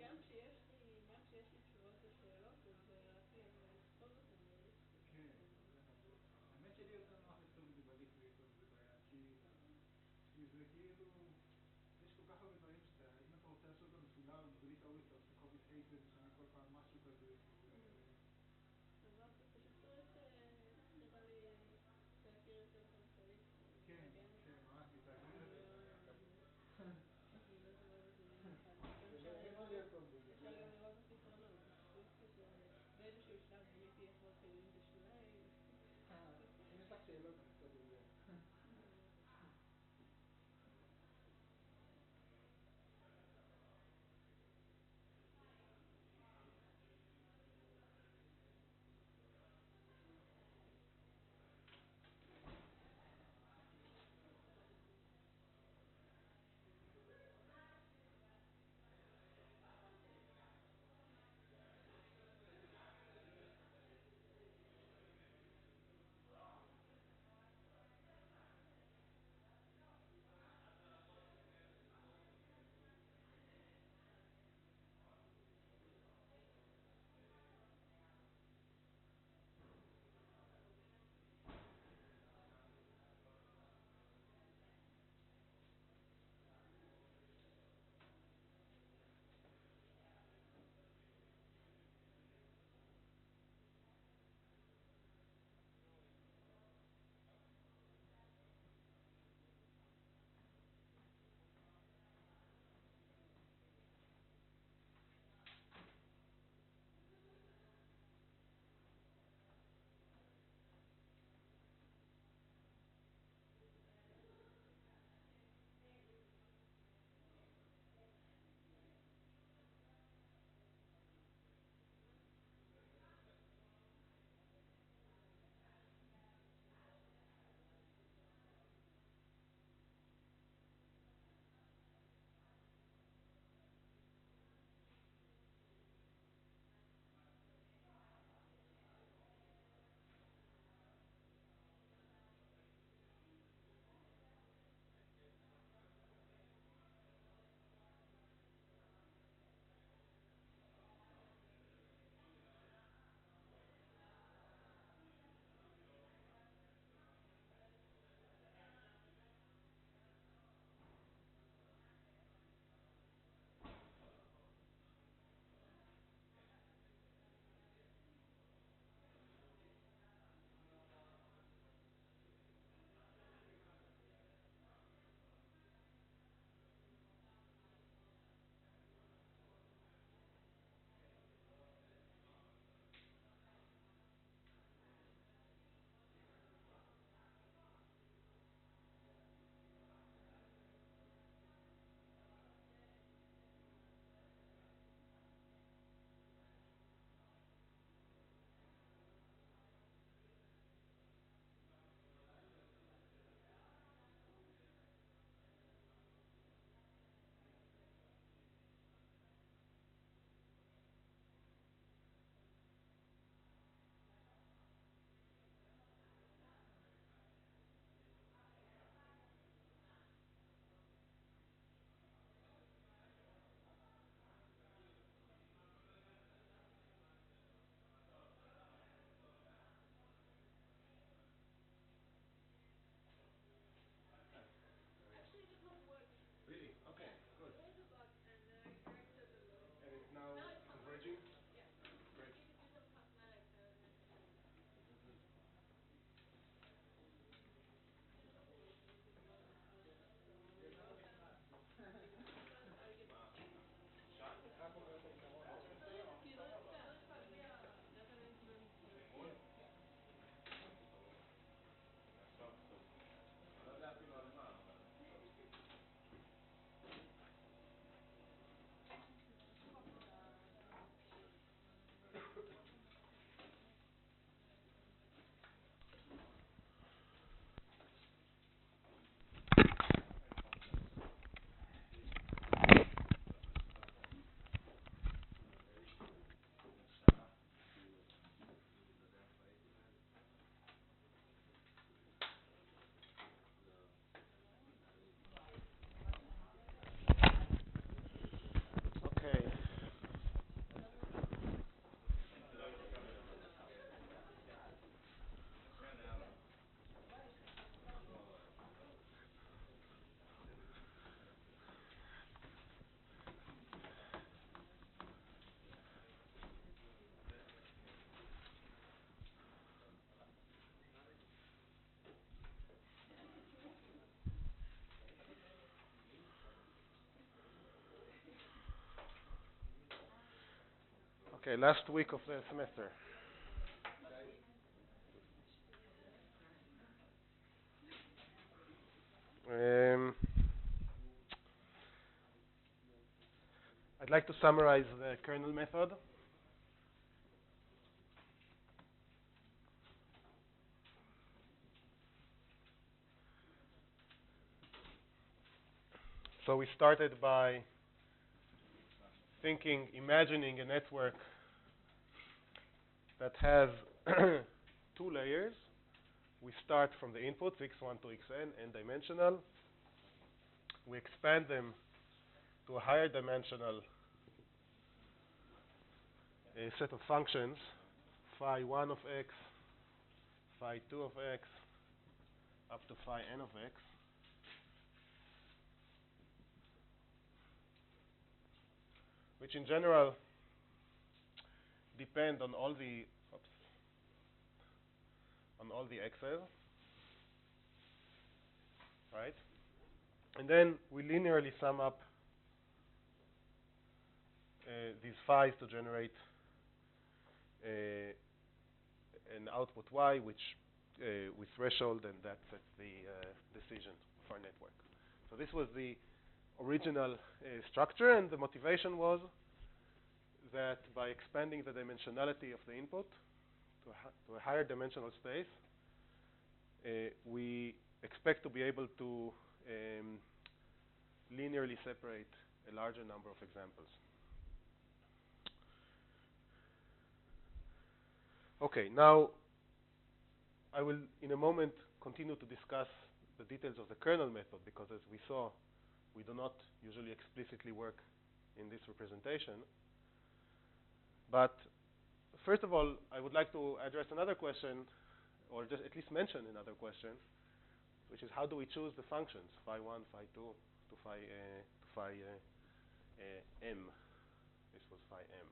גם כשיש לי תשובות לשאלות, אז רק לכתוב אותן בליסטים. כן, האמת שלי יותר נוח לכתוב את זה בליסטים, זה בעיה, כי זה כאילו, יש כל כך הרבה דברים שאתה, אם אתה רוצה לעשות את המסודר, בלי טעות, אתה עושה copy paste ושנה כל פעם משהו כזה. אז אתה פשוט צריך, נראה לי, להכיר יותר טוב את הליסטים. כן, כן, ממש, מתאגר את זה. אפשר גם לראות בפתרונות, באיזשהו שלב גיליתי איך מתחילים בשוליים. אם יש לך שאלות קצת את זה. Okay, last week of the semester. Um, I'd like to summarize the kernel method. So we started by imagining a network that has two layers. We start from the inputs, x1 to xn, n-dimensional. We expand them to a higher dimensional set of functions, phi 1 of x, phi 2 of x, up to phi n of x. Which in general depend on all the x's, right? And then we linearly sum up these phi's to generate an output y, which with threshold, and that sets the decision for our network. So this was the original structure, and the motivation was that by expanding the dimensionality of the input to a higher dimensional space, we expect to be able to linearly separate a larger number of examples. Okay, now I will in a moment continue to discuss the details of the kernel method, because as we saw, we do not usually explicitly work in this representation. But first of all, I would like to address another question, or just at least mention another question, which is how do we choose the functions, phi 1, phi 2, to phi m. This was phi m.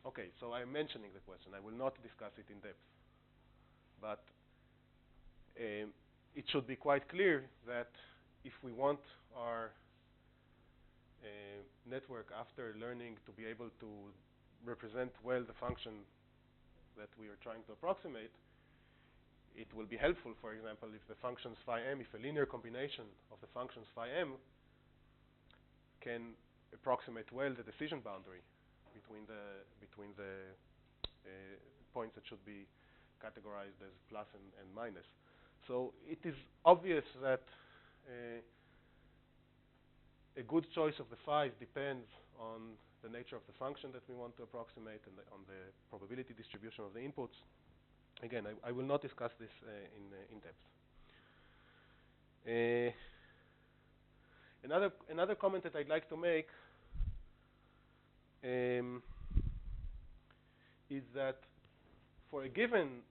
Okay, so I'm mentioning the question. I will not discuss it in depth. But it should be quite clear that if we want our network, after learning, to be able to represent well the function that we are trying to approximate, it will be helpful, for example, if the functions phi m, if a linear combination of the functions phi m can approximate well the decision boundary between the points that should be categorized as plus and minus. So it is obvious that a good choice of the phi's depends on the nature of the function that we want to approximate and on the probability distribution of the inputs. Again, I will not discuss this in depth. Another comment that I'd like to make is that for a given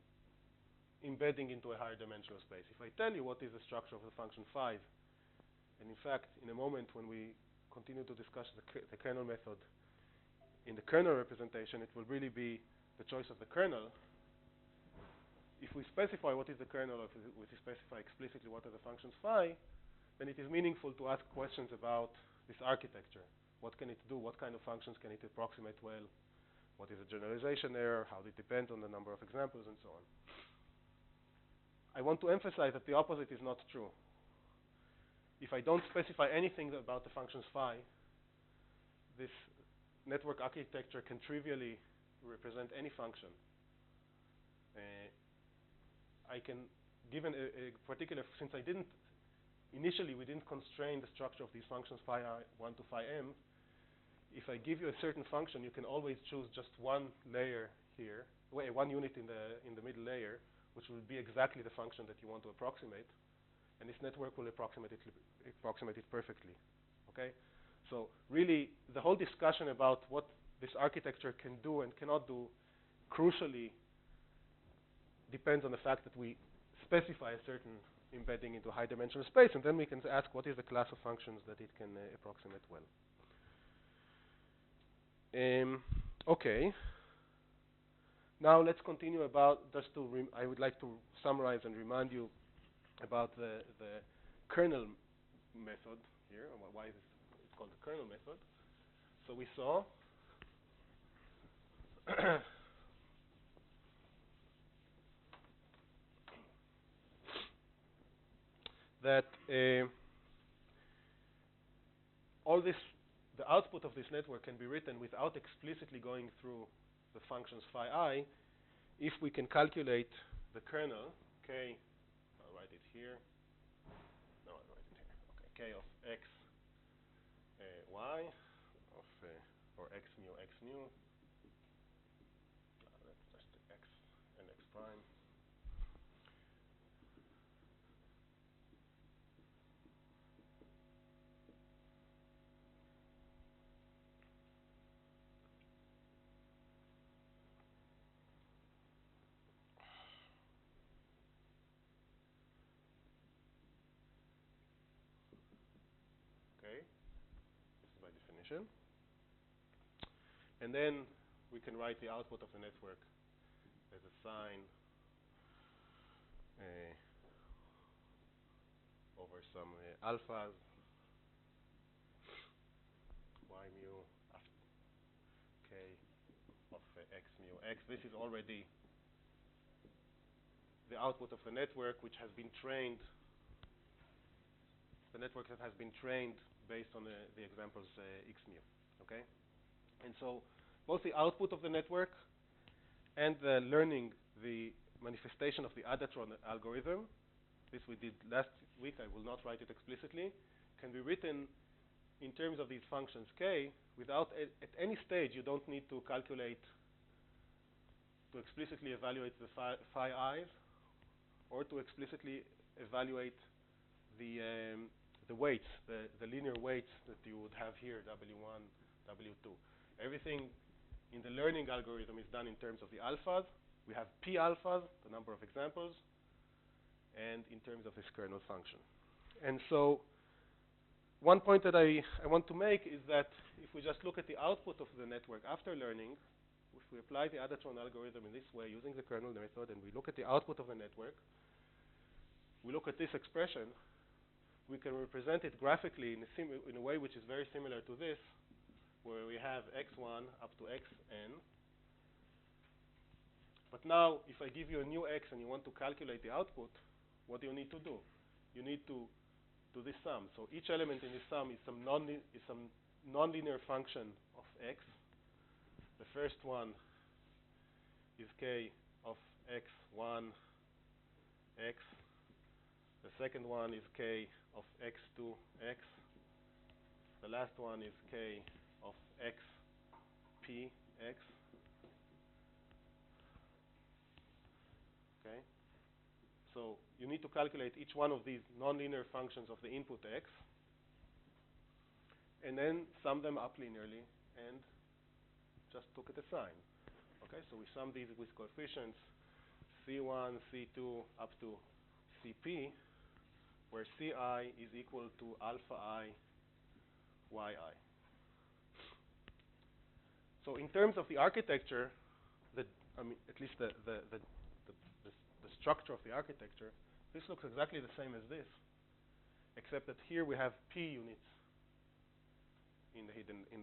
embedding into a higher dimensional space, if I tell you what is the structure of the function phi, and in fact, in a moment when we continue to discuss the kernel method, in the kernel representation, it will really be the choice of the kernel. If we specify what is the kernel, or if we specify explicitly what are the functions phi, then it is meaningful to ask questions about this architecture. What can it do? What kind of functions can it approximate well? What is a generalization error? How it depends on the number of examples, and so on. I want to emphasize that the opposite is not true. If I don't specify anything about the functions phi, this network architecture can trivially represent any function. I can, given a particular, since initially we didn't constrain the structure of these functions phi 1 to phi m, if I give you a certain function, you can always choose just one layer here, one unit in the middle layer, which will be exactly the function that you want to approximate, and this network will approximate it perfectly. Okay? So really, the whole discussion about what this architecture can do and cannot do crucially depends on the fact that we specify a certain embedding into high dimensional space, and then we can ask what is the class of functions that it can approximate well. Okay. Now let's continue about, I would like to summarize and remind you about the kernel method here, and why it's called the kernel method. So we saw that all this, the output of this network can be written without explicitly going through the functions phi I if we can calculate the kernel k. I'll write it here. No, I'll write it here. Okay, k of x y of or x mu. That's just x and x prime. Okay, this is by definition. And then we can write the output of the network as a sine over some alphas y mu k of x mu x. This is already the output of the network, which has been trained, the network that has been trained based on the examples x mu. Okay? And so both the output of the network and the learning, the manifestation of the Adatron algorithm, this we did last week, I will not write it explicitly, can be written in terms of these functions k without, at any stage, you don't need to calculate, to explicitly evaluate the phi i's or to explicitly evaluate the weights, the linear weights that you would have here, W1, W2. Everything in the learning algorithm is done in terms of the alphas. We have p alphas, the number of examples, and in terms of this kernel function. And so one point that I want to make is that if we just look at the output of the network after learning, if we apply the Adatron algorithm in this way using the kernel method and we look at the output of the network, we look at this expression, we can represent it graphically in a way which is very similar to this, where we have x1 up to xn. But now, if I give you a new x and you want to calculate the output, what do you need to do? You need to do this sum. So each element in this sum is some nonlinear function of x. The first one is k of x1 x. The second one is k of x2 x. The last one is k of xp x. Okay? So you need to calculate each one of these nonlinear functions of the input x and then sum them up linearly and just look at the sign. Okay? So we sum these with coefficients c1, c2 up to cp, where ci is equal to alpha I yi. So in terms of the architecture, at least the structure of the architecture, this looks exactly the same as this, except that here we have p units in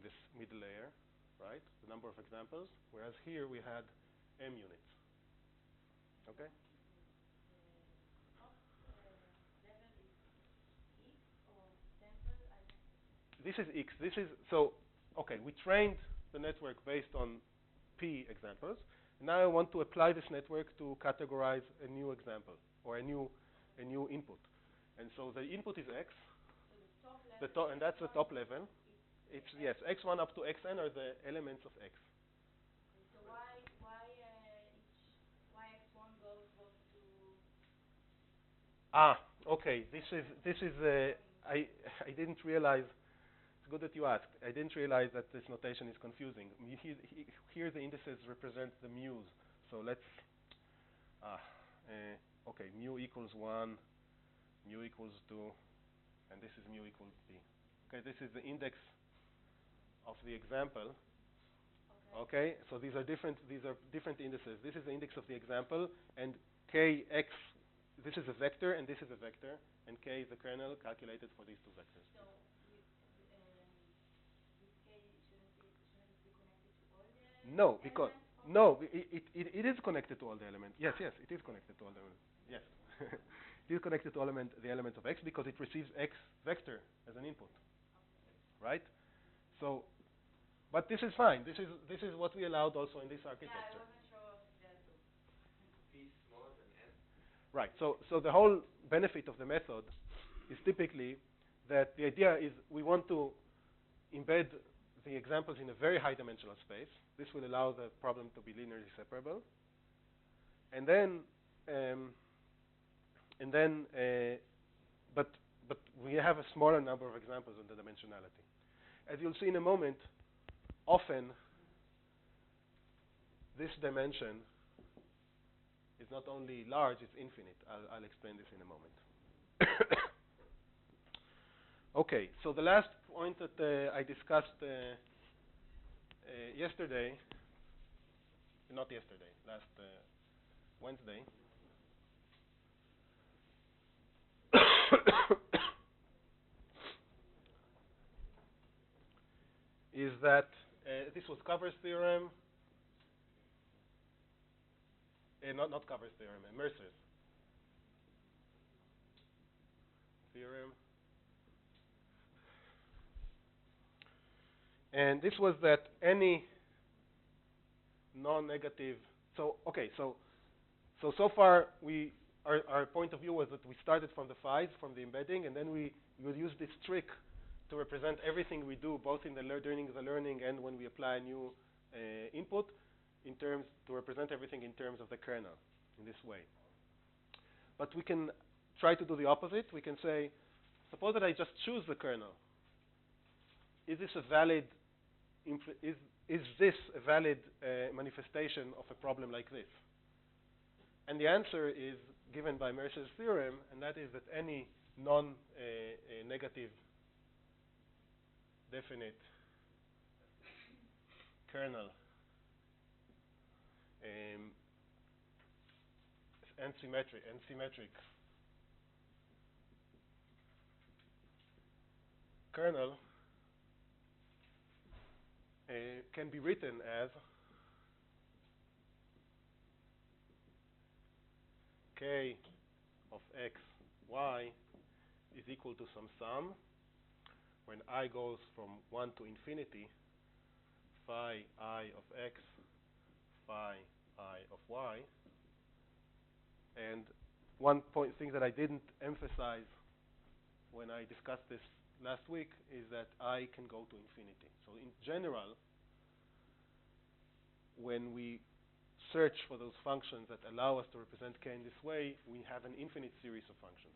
this middle layer, right? The number of examples, whereas here we had m units. Okay? This is x. This is so. Okay, we trained the network based on p examples. Now I want to apply this network to categorize a new example or a new input. And so the input is x. So and that's the top level. It's yes, x1 up to xn are the elements of x. So why x1 goes to? Okay. This is I didn't realize. It's good that you asked. I didn't realize that this notation is confusing. Here the indices represent the mu's. So let's, okay, mu equals 1, mu equals 2, and this is mu equals p. Okay, this is the index of the example. Okay, so these are different indices. This is the index of the example, and kx, this is a vector, and this is a vector, and k is the kernel calculated for these two vectors. So this k shouldn't it be connected to all the no, because elements No, it is connected to all the elements. Yes, yes, it is connected to all the elements. Yes. It is connected to the element of x because it receives x vector as an input, right? So, but this is fine. This is what we allowed also in this architecture. Yeah, I wasn't sure of that too. P smaller than n? Right. So the whole benefit of the method is typically that the idea is we want to embed the examples in a very high dimensional space. This will allow the problem to be linearly separable. And then, but we have a smaller number of examples on the dimensionality. As you'll see in a moment, often this dimension is not only large, it's infinite. I'll explain this in a moment. Okay, so the last point that I discussed yesterday, not yesterday, last Wednesday, is that this was Cover's theorem, not Cover's theorem, Mercer's theorem. And this was that any non-negative, so far our point of view was that we started from the phi's, from the embedding, and then we would use this trick to represent everything we do, both in during the learning and when we apply a new input, to represent everything in terms of the kernel in this way. But we can try to do the opposite. We can say, suppose that I just choose the kernel. Is this a valid manifestation of a problem like this? And the answer is given by Mercer's theorem, and that is that any non-negative definite kernel and symmetric kernel can be written as k of x, y is equal to some sum when I goes from 1 to infinity, phi I of x, phi I of y. And one thing that I didn't emphasize when I discussed this last week is that I can go to infinity. So in general, when we search for those functions that allow us to represent k in this way, we have an infinite series of functions.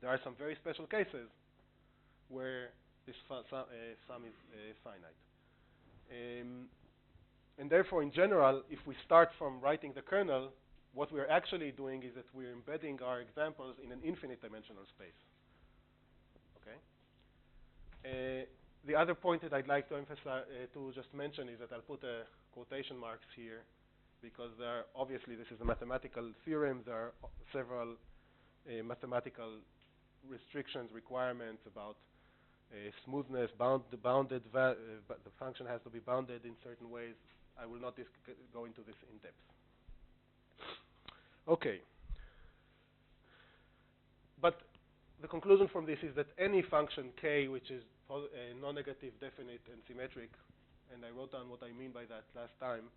There are some very special cases where this sum is finite. And therefore, in general, if we start from writing the kernel, what we're actually doing is that we're embedding our examples in an infinite dimensional space. Okay? The other point that I'd like to emphasize, to just mention, is that I'll put quotation marks here because there are, obviously, this is a mathematical theorem. There are several mathematical restrictions, requirements about smoothness, the function has to be bounded in certain ways. I will not go into this in depth. Okay. But the conclusion from this is that any function k, which is non-negative, definite, and symmetric, and I wrote down what I mean by that last time,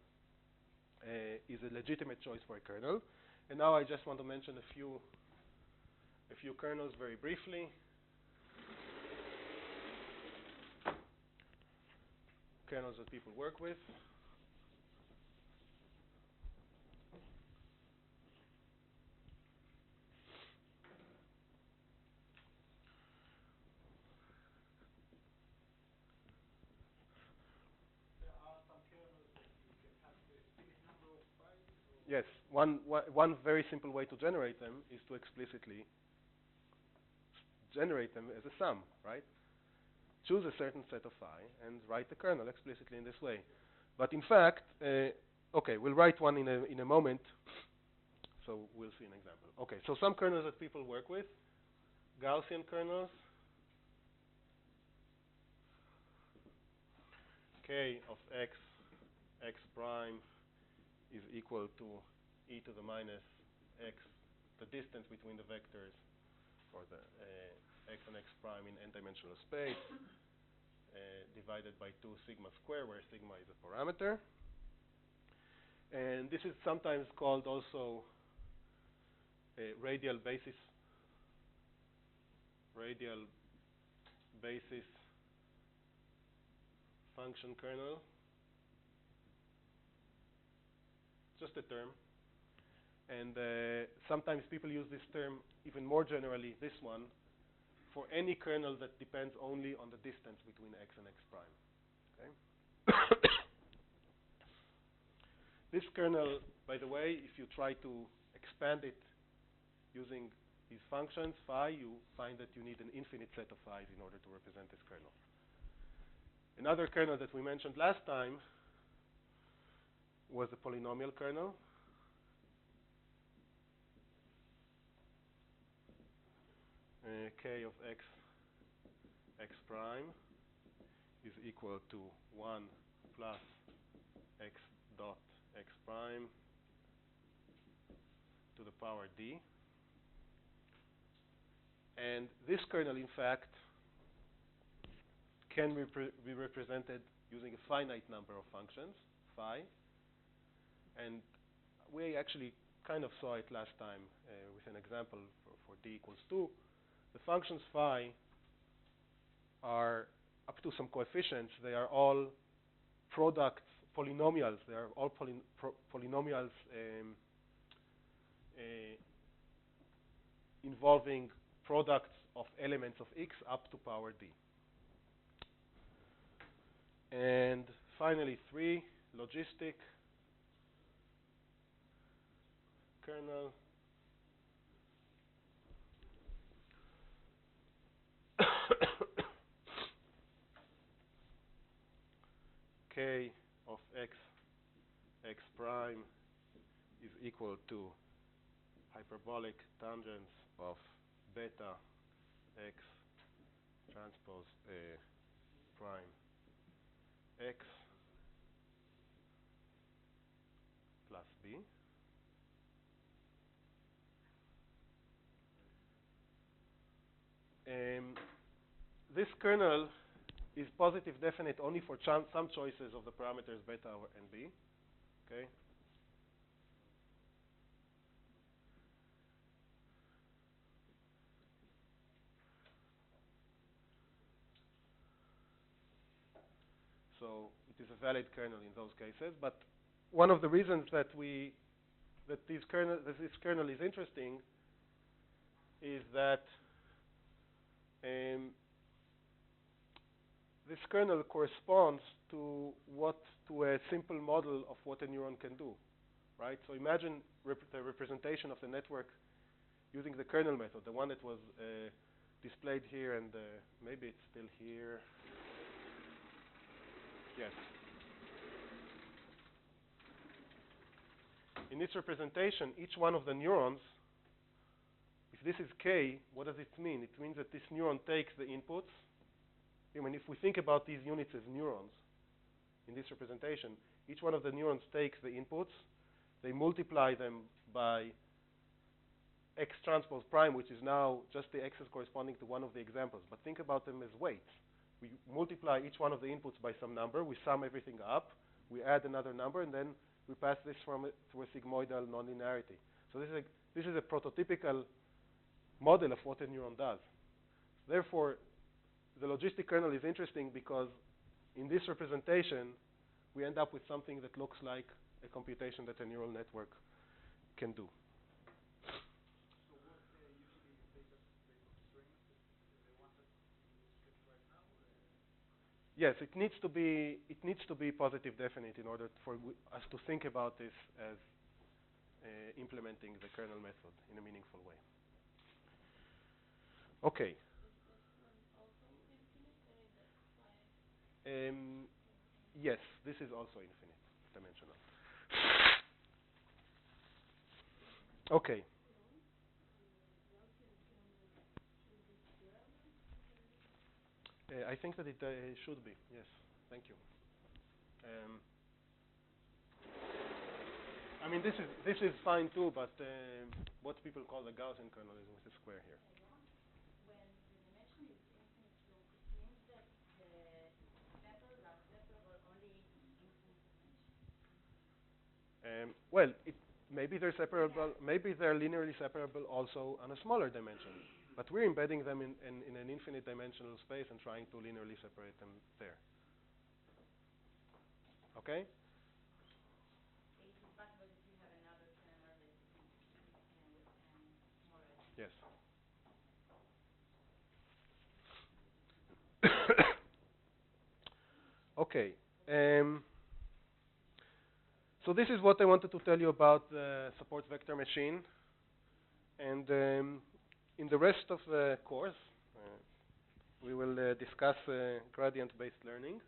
is a legitimate choice for a kernel. And now I just want to mention a few kernels very briefly. Kernels that people work with. There are some kernels that you can have a specific number of phi's. Yes, one very simple way to generate them is to explicitly generate them as a sum, right? Choose a certain set of phi and write the kernel explicitly in this way. But in fact, okay, we'll write one in a moment, so we'll see an example. Okay, so some kernels that people work with, Gaussian kernels, k of x x prime is equal to e to the minus x, the distance between the vectors, or the x and x prime in n-dimensional space, divided by 2 sigma square, where sigma is a parameter. And this is sometimes called also a radial basis function kernel. Just a term. And sometimes people use this term even more generally, this one, for any kernel that depends only on the distance between x and x prime. Okay? This kernel, by the way, if you try to expand it using these functions, phi, you find that you need an infinite set of phi's in order to represent this kernel. Another kernel that we mentioned last time was the polynomial kernel. K of x prime is equal to 1 plus x dot x prime to the power d. And this kernel, in fact, can be represented using a finite number of functions, phi. And we actually kind of saw it last time with an example for d equals 2. The functions phi are up to some coefficients. They are all products, polynomials. They are all polynomials involving products of elements of x up to power d. And finally, 3, logistic kernel. K of x prime is equal to hyperbolic tangents of beta x transpose prime x plus b. This kernel is positive definite only for some choices of the parameters beta and b. Okay. So it is a valid kernel in those cases. But one of the reasons that this kernel is interesting is that this kernel corresponds to a simple model of what a neuron can do, right? So imagine the representation of the network using the kernel method, the one that was displayed here, and maybe it's still here. Yes. In this representation, each one of the neurons, if this is K, what does it mean? It means that this neuron takes the inputs. I mean, if we think about these units as neurons in this representation, each one of the neurons takes the inputs. They multiply them by x transpose prime, which is now just the x's corresponding to one of the examples. But think about them as weights. We multiply each one of the inputs by some number. We sum everything up. We add another number, and then we pass this through a sigmoidal nonlinearity. So this is a prototypical model of what a neuron does. Therefore, the logistic kernel is interesting because in this representation, we end up with something that looks like a computation that a neural network can do. So what usually they constrain the ones that you sketched right now? Yes, it needs to be positive definite in order for us to think about this as implementing the kernel method in a meaningful way. Okay. Is this one also infinite? I mean, that's phi. Yes, this is also infinite dimensional. Okay. I think that it should be. Yes. Thank you. I mean, this is fine too, but what people call the Gaussian kernel is with a square here. When the dimension is infinite loop, it means that the separable are separable only in infinite dimension. Well, maybe they're separable. Maybe they're linearly separable also on a smaller dimension. But we're embedding them in an infinite dimensional space and trying to linearly separate them there. Okay? It is possible if you have another kernel that is smaller. Yes. Okay. So this is what I wanted to tell you about the support vector machine. And in the rest of the course, we will discuss gradient-based learning.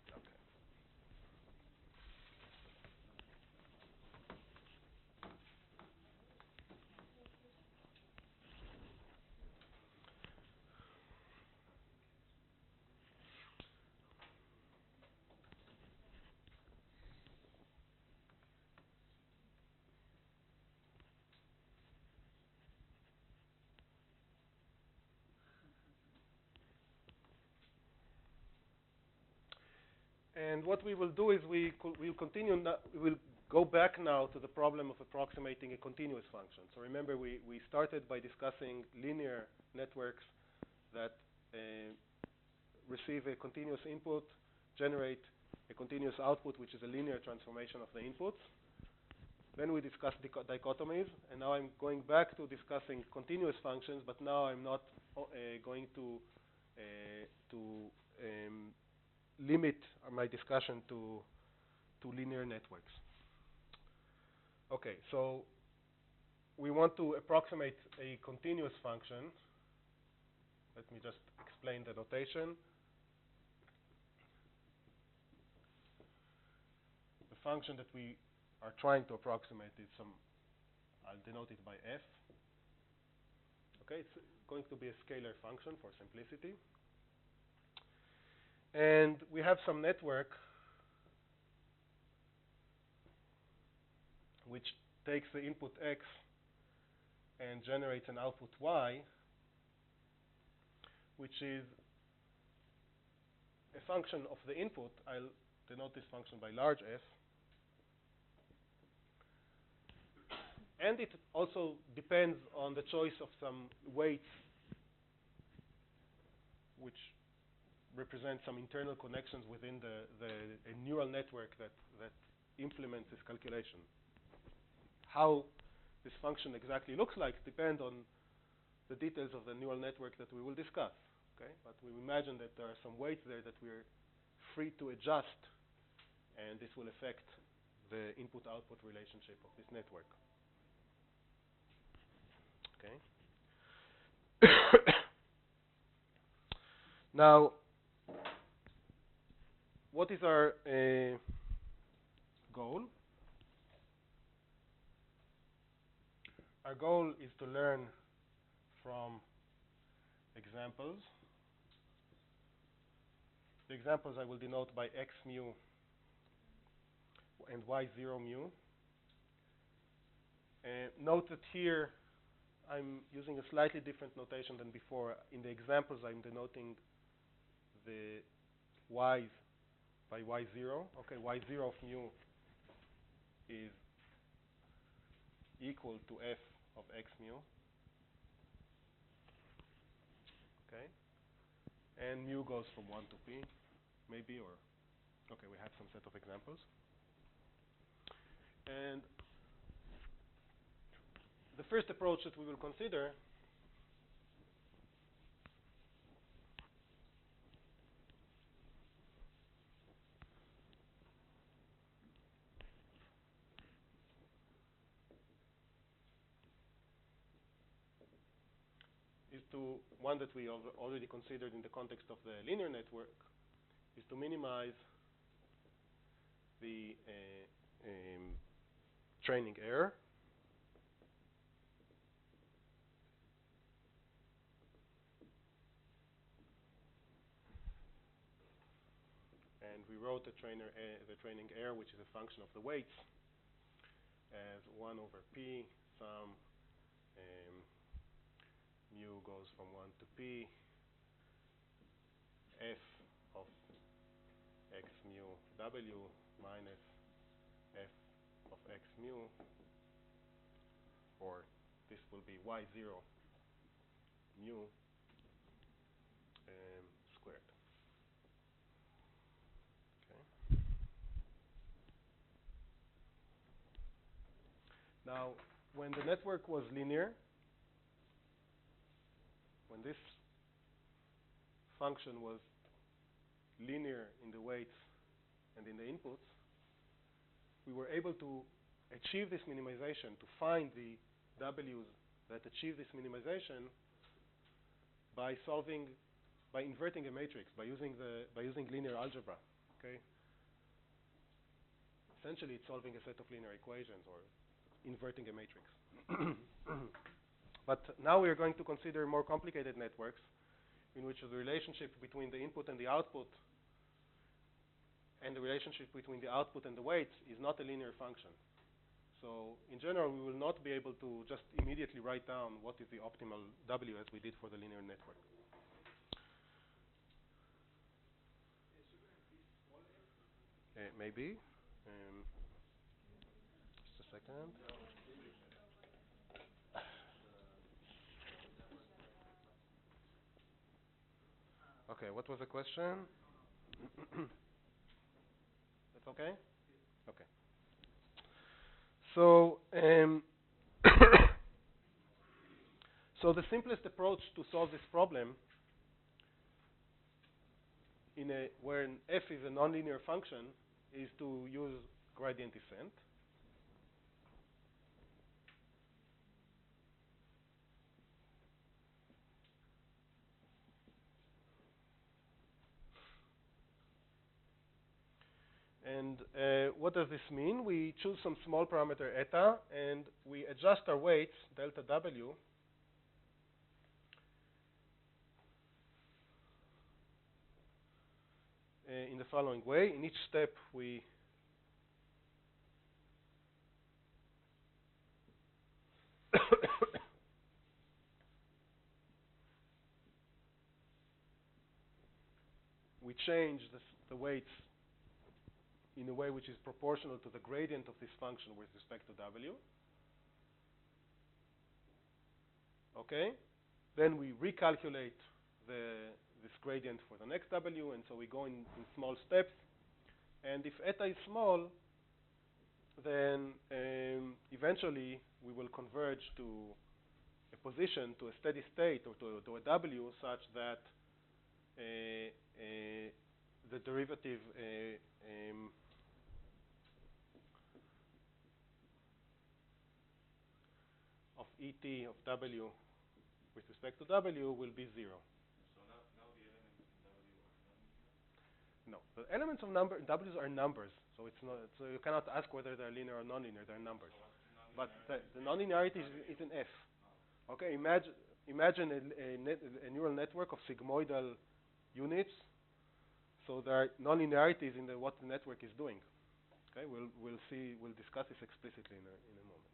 Okay. And what we will do is we'll continue. We will go back now to the problem of approximating a continuous function. So remember, we started by discussing linear networks that receive a continuous input, generate a continuous output, which is a linear transformation of the inputs. Then we discussed dichotomies, and now I'm going back to discussing continuous functions, but now I'm not going to limit my discussion to linear networks. Okay, so we want to approximate a continuous function. Let me just explain the notation. The function that we are trying to approximate is I'll denote it by f. Okay, it's going to be a scalar function for simplicity. And we have some network which takes the input x and generates an output y, which is a function of the input. I'll denote this function by large F. And it also depends on the choice of some weights which represent some internal connections within a neural network that implements this calculation. How this function exactly looks like depends on the details of the neural network that we will discuss. Okay? But we imagine that there are some weights there that we're free to adjust, and this will affect the input-output relationship of this network. Okay? Now, what is our goal? Our goal is to learn from examples. The examples I will denote by x mu and y 0 mu. Note that here I'm using a slightly different notation than before. In the examples, I'm denoting the y's by y0. Okay, y0 of mu is equal to f of x mu. Okay, and mu goes from 1 to p, maybe, or okay, we have some set of examples. And the first approach that we will consider is to one that we already considered in the context of the linear network, is to minimize the training error. wrote the training error, which is a function of the weights, as 1 over p sum mu goes from 1 to p f of x mu w minus f of x mu, or this will be y0 mu squared. Okay. Now, when the network was linear, when this function was linear in the weights and in the inputs, we were able to achieve this minimization, to find the w's that achieve this minimization by inverting a matrix, by using linear algebra. Okay. Essentially, it's solving a set of linear equations or inverting a matrix. But now we are going to consider more complicated networks in which the relationship between the input and the output and the relationship between the output and the weights is not a linear function. So in general, we will not be able to just immediately write down what is the optimal W as we did for the linear network. Maybe. Just a second. Okay, what was the question? That's okay? Okay. So, so the simplest approach to solve this problem where f is a nonlinear function is to use gradient descent. And what does this mean? We choose some small parameter eta, and we adjust our weights, delta W, in the following way. In each step, we we change the weights in a way which is proportional to the gradient of this function with respect to W. Okay? Then we recalculate this gradient for the next W, and so we go in small steps. And if eta is small, then eventually we will converge to a position, to a steady state, or to a W such that the derivative of ET of W with respect to W will be 0. So now the elements in W are nonlinear? No, the elements of W's are numbers, so it's not. So you cannot ask whether they're linear or nonlinear. They're numbers. So But the nonlinearity is in F. Okay, imagine a neural network of sigmoidal units. So there are nonlinearities in what the network is doing. Okay, we'll discuss this explicitly in a moment.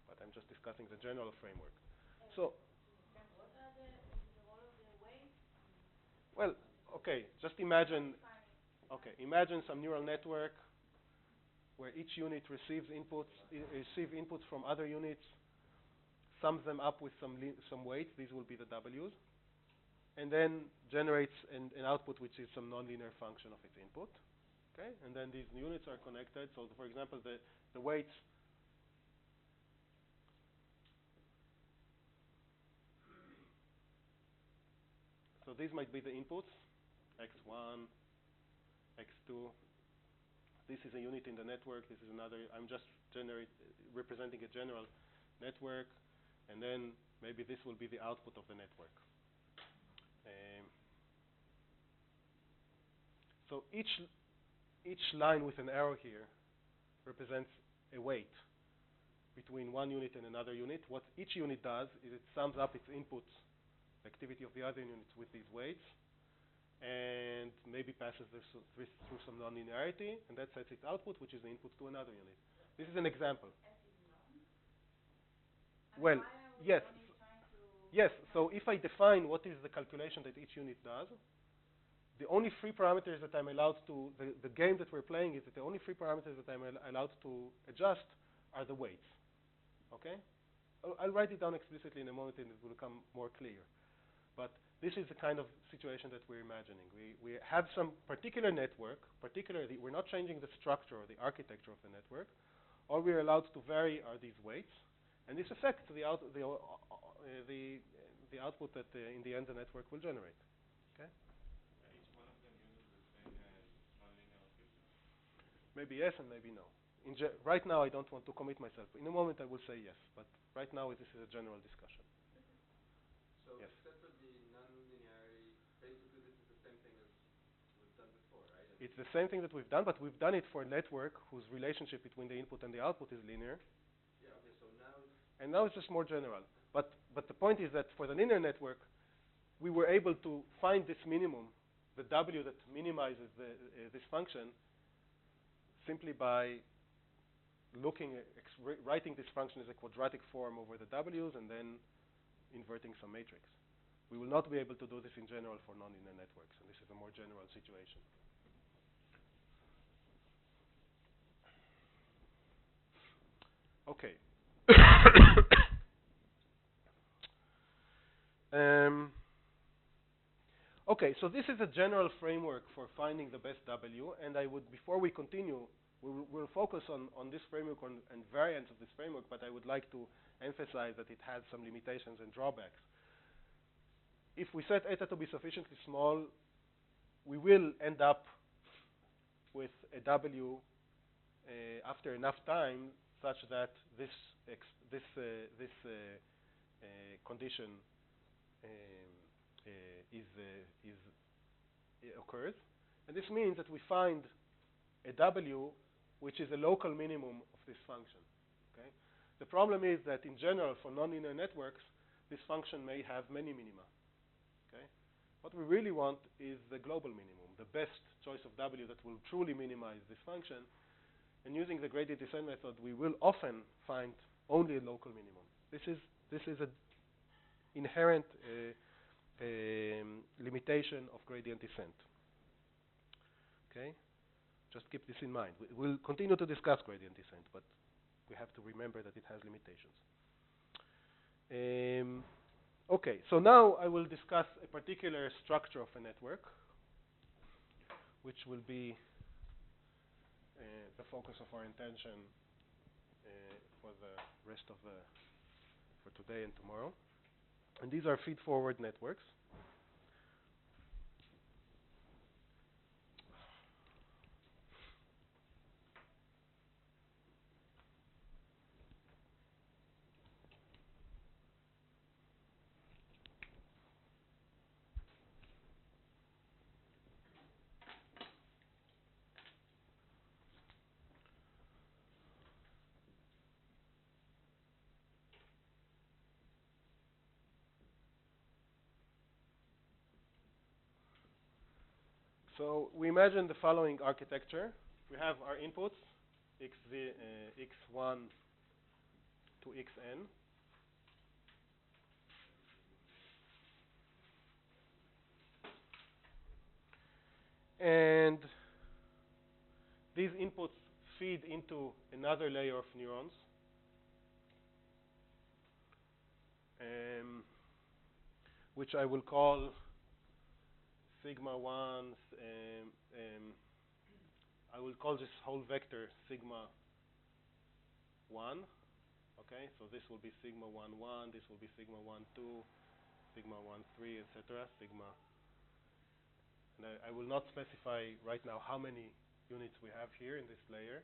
But I'm just discussing the general framework. So, What are the role of the weights? well, okay, just imagine. Okay, imagine some neural network where each unit receives inputs from other units, sums them up with some weights. These will be the W's, and then generates an output which is some nonlinear function of its input. Okay, and then these units are connected. So, for example, the weights. So these might be the inputs, x1, x2. This is a unit in the network. This is another. I'm just representing a general network, and then maybe this will be the output of the network. So each line with an arrow here represents a weight between one unit and another unit. What each unit does is it sums up its inputs, the activity of the other units, with these weights, and maybe passes this through some nonlinearity, and that sets its output, which is the input to another unit. This is an example. S is known. Well, Why are we yes. only trying to Yes, so if I define what is the calculation that each unit does, the only three parameters that I'm allowed to, the game that we're playing is that the only three parameters that I'm allowed to adjust are the weights. Okay? I'll write it down explicitly in a moment and it will become more clear. But this is the kind of situation that we're imagining. We have some particular network, particularly we're not changing the structure or the architecture of the network. All we're allowed to vary are these weights, and this affects the output that in the end the network will generate. Okay? Each one of them uses the same nonlinear operator? Maybe yes and maybe no. Right now I don't want to commit myself. In a moment I will say yes, but right now this is a general discussion. So yes. Except for the nonlinearity, basically this is the same thing as we've done before, right? It's the same thing that we've done, but we've done it for a network whose relationship between the input and the output is linear. Yeah, okay, so now And now it's just more general. But the point is that for the linear network, we were able to find this minimum, the W that minimizes this function, simply by writing this function as a quadratic form over the W's and then inverting some matrix. We will not be able to do this in general for nonlinear networks, and this is a more general situation. Okay. Okay, so this is a general framework for finding the best W, and before we continue, we'll focus on this framework and variants of this framework, but I would like to emphasize that it has some limitations and drawbacks. If we set eta to be sufficiently small, we will end up with a W after enough time such that this condition occurs, and this means that we find a W which is a local minimum of this function. Okay? The problem is that in general for nonlinear networks, this function may have many minima. Okay? What we really want is the global minimum, the best choice of W that will truly minimize this function. And using the gradient descent method, we will often find only a local minimum. This is an inherent limitation of gradient descent. Okay? Just keep this in mind. We'll continue to discuss gradient descent, but we have to remember that it has limitations. Okay, so now I will discuss a particular structure of a network, which will be the focus of our intention for the rest of for today and tomorrow. And these are feed-forward networks. So we imagine the following architecture. We have our inputs, x1 to xn. And these inputs feed into another layer of neurons. Which I will call sigma 1. I will call this whole vector sigma 1. Okay, so this will be sigma 1, 1. This will be sigma 1, 2, sigma 1, 3, etc. Sigma. And I will not specify right now how many units we have here in this layer.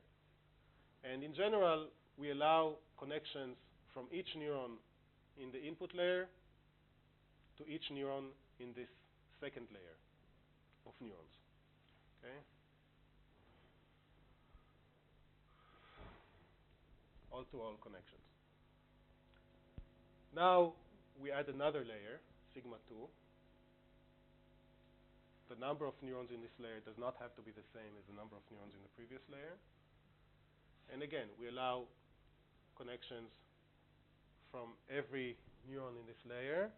And in general, we allow connections from each neuron in the input layer to each neuron in this second layer of neurons. Okay? All-to-all connections. Now we add another layer, sigma 2, the number of neurons in this layer does not have to be the same as the number of neurons in the previous layer. And again, we allow connections from every neuron in this layer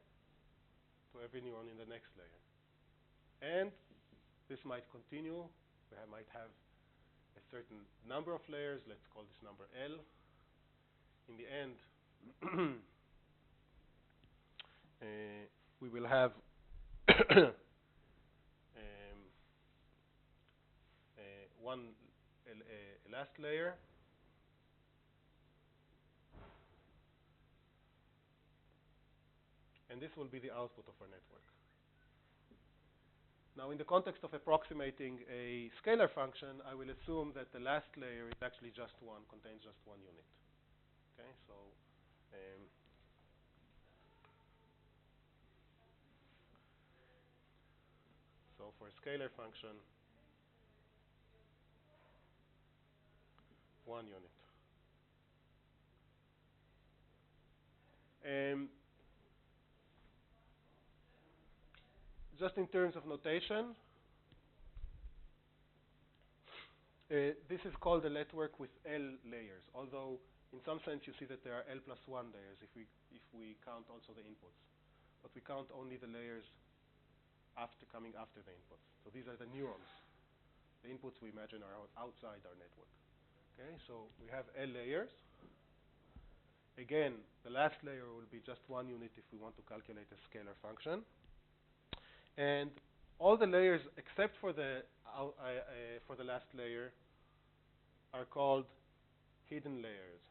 to every neuron in the next layer. And this might continue. We might have a certain number of layers. Let's call this number L. In the end, we will have a last layer. And this will be the output of our network. Now, in the context of approximating a scalar function, I will assume that the last layer is actually just one, contains just one unit. Okay, so for a scalar function, one unit. Just in terms of notation, this is called a network with L layers, although in some sense you see that there are L plus 1 layers if we count also the inputs. But we count only the layers coming after the inputs. So these are the neurons. The inputs we imagine are outside our network. Okay, so we have L layers. Again, the last layer will be just one unit if we want to calculate a scalar function. And all the layers except for the last layer are called hidden layers.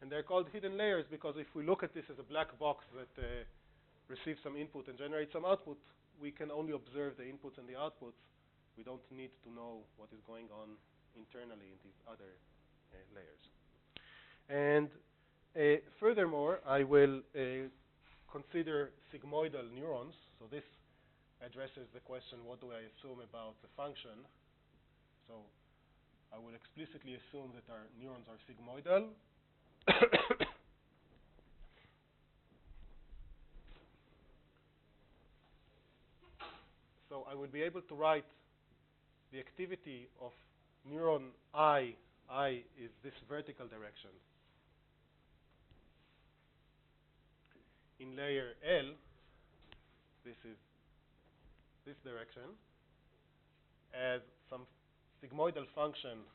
And they're called hidden layers because if we look at this as a black box that receives some input and generates some output, we can only observe the inputs and the outputs. We don't need to know what is going on internally in these other layers. And furthermore, I will consider sigmoidal neurons. So this addresses the question, what do I assume about the function? So I will explicitly assume that our neurons are sigmoidal. So I will be able to write the activity of neuron I is this vertical direction. In layer L, this is this direction, as some sigmoidal function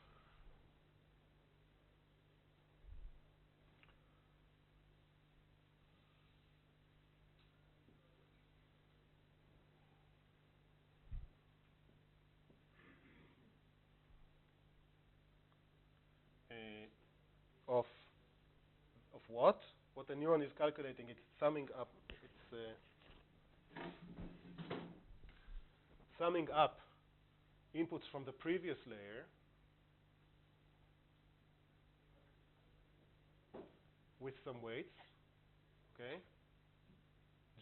of what? What the neuron is calculating, it's summing up. It's summing up inputs from the previous layer with some weights. Okay.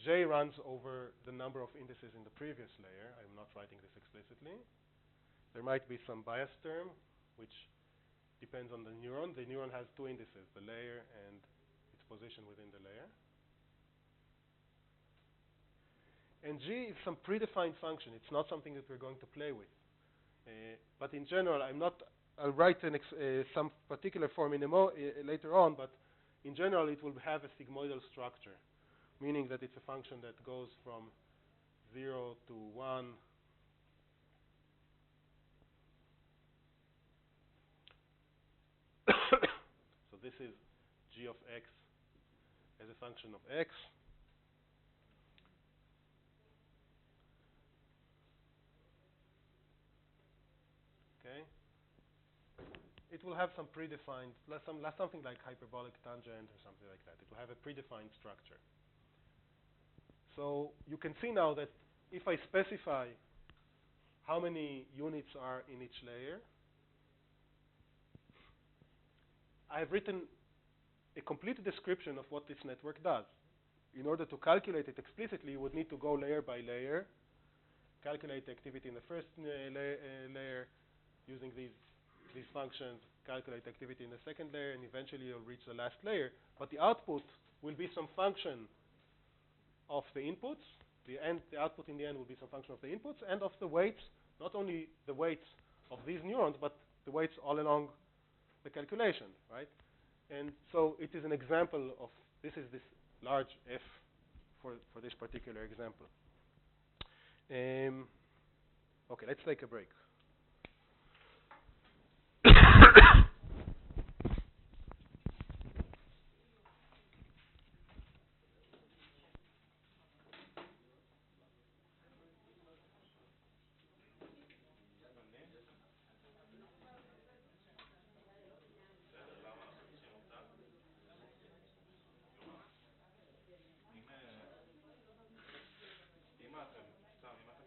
J runs over the number of indices in the previous layer. I'm not writing this explicitly. There might be some bias term, which depends on the neuron. The neuron has two indices, the layer and its position within the layer. And G is some predefined function. It's not something that we're going to play with. But in general, I'll write some particular form later on, but in general, it will have a sigmoidal structure, meaning that it's a function that goes from 0 to 1. So this is G of x as a function of x. Okay. It will have some predefined, something like hyperbolic tangent or something like that. It will have a predefined structure. So you can see now that if I specify how many units are in each layer, I've written a complete description of what this network does. In order to calculate it explicitly, you would need to go layer by layer, calculate the activity in the first layer using these functions, calculate activity in the second layer, and eventually you'll reach the last layer. But the output will be some function of the inputs. The output in the end will be some function of the inputs and of the weights, not only the weights of these neurons, but the weights all along the calculation, right? And so it is an example of, this is this large F for this particular example. Okay, let's take a break. אם אתה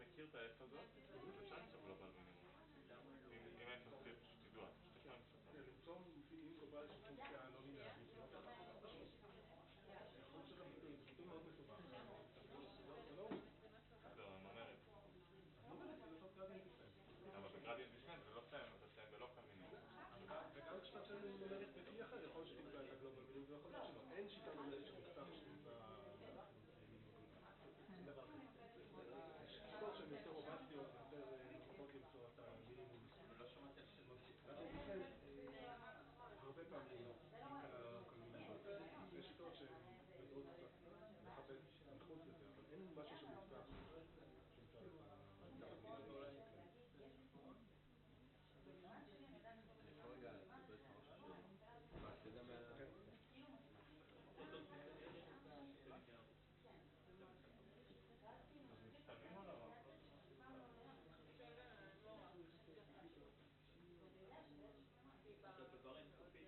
מכיר את ה-F הזאת, אז אפשר למצוא גלובל מינימום. אם אין תסביר, פשוט תדעו, פשוט יש להם קצת מינימום. למצוא מינימום גלובל של פונקציה לא ליניארית, זה לא כל כך פשוט. יכול להיות שזה ביטוי מאוד מסובך. זה לא עובד. לא, נומרית. נומרית זה לעשות גרדיאנט דיסנט. אבל בגרדיאנט דיסנט זה לא סיים, אתה סיים בלא כאן מינימום. וגם כשאתה תסיים נומרית בכלי אחר, יכול להיות שתמצא את הגלובל מינימום, זה יכול להיות שלא. אין שיטה נומרית שמוכתב שתמצא מינימום גלובל. אין דבר כזה. יש שיטות שהן יותר רובסטיות ויותר נוחות למצוא את המינימום. לא שמעתי על שם. גרדיאנט דיסנט הרבה פעמים לא כל מיני בעיות. יש שיטות שהן יודעות קצת לחפש מחוץ לזה, אבל אין משהו שמובטח שימצא לך זה בבר אינסופי,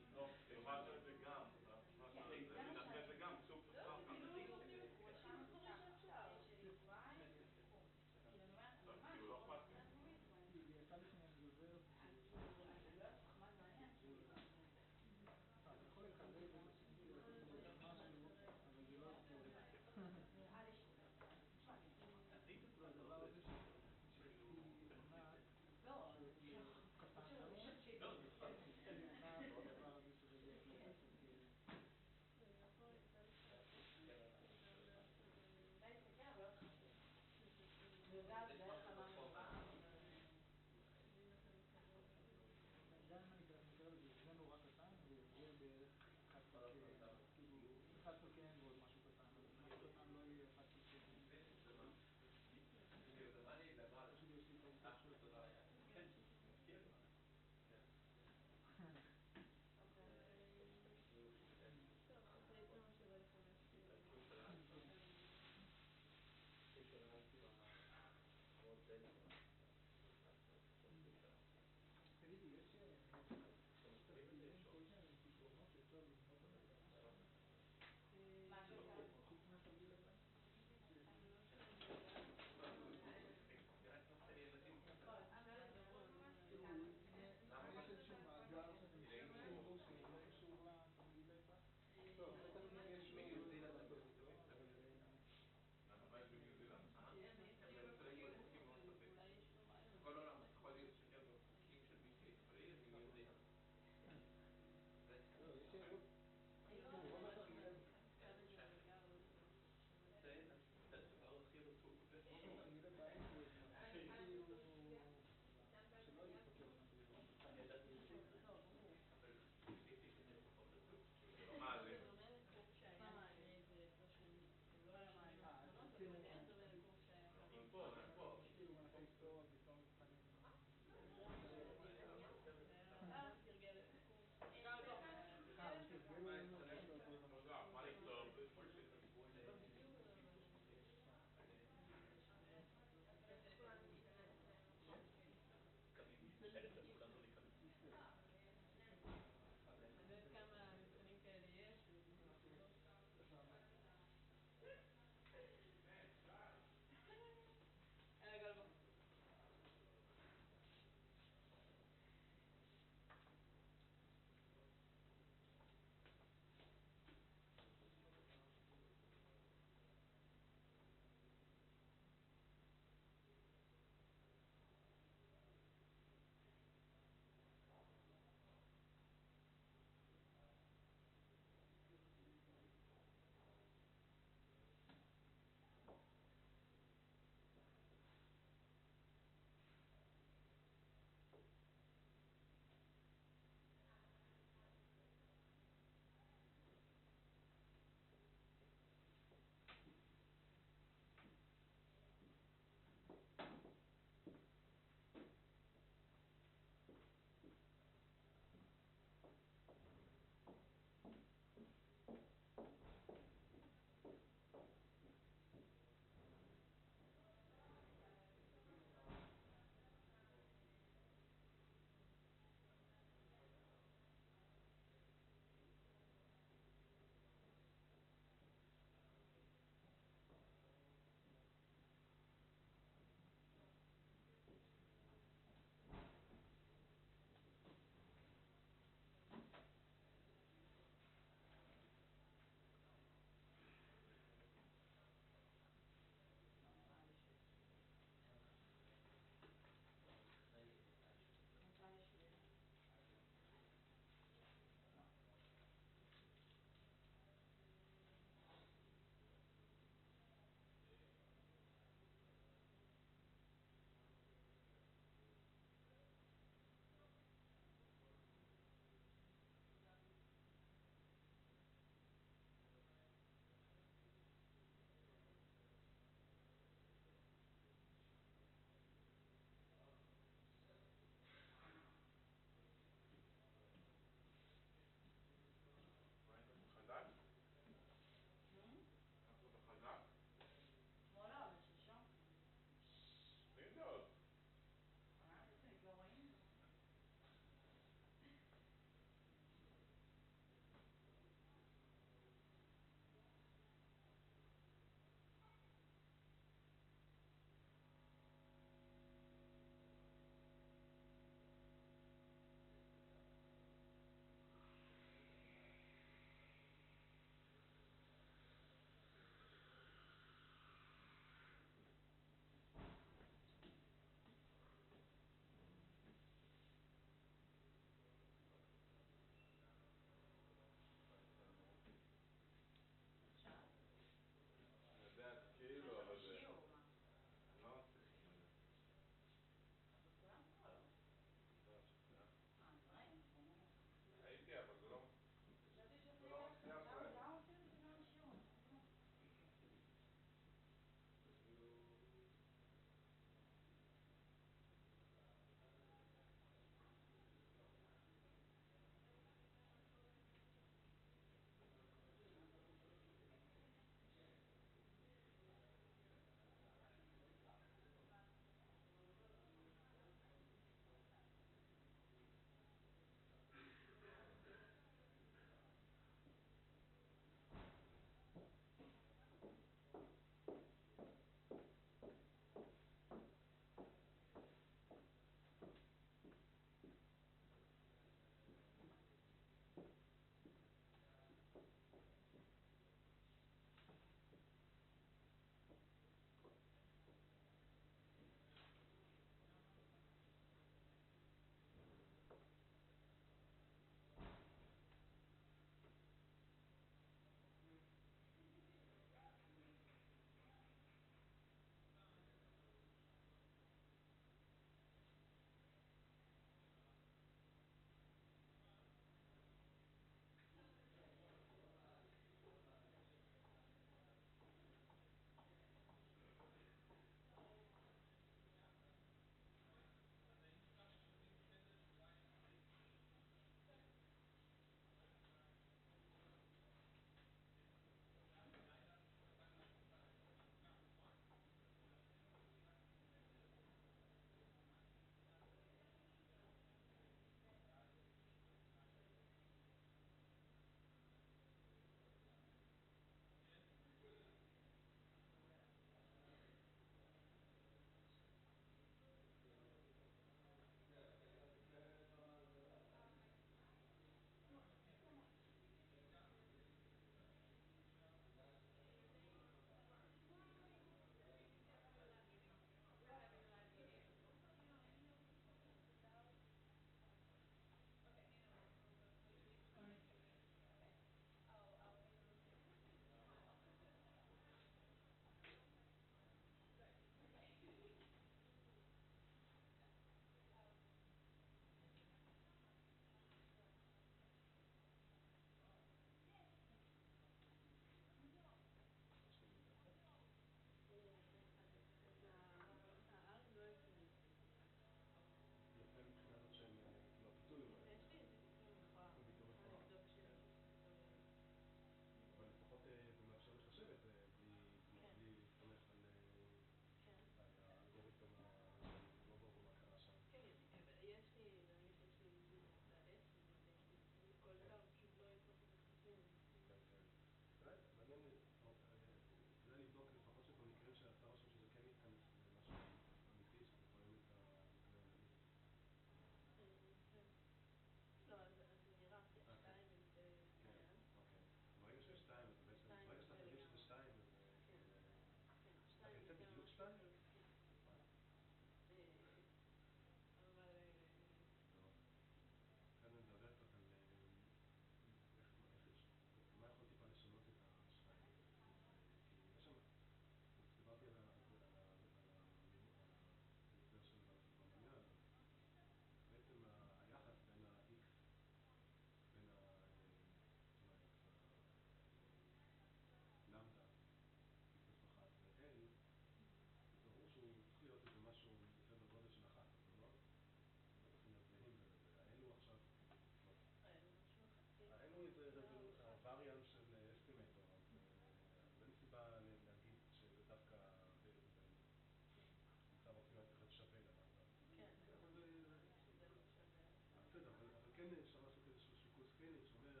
כן אפשר לעשות איזשהו שיקול סקיילינג שאומר,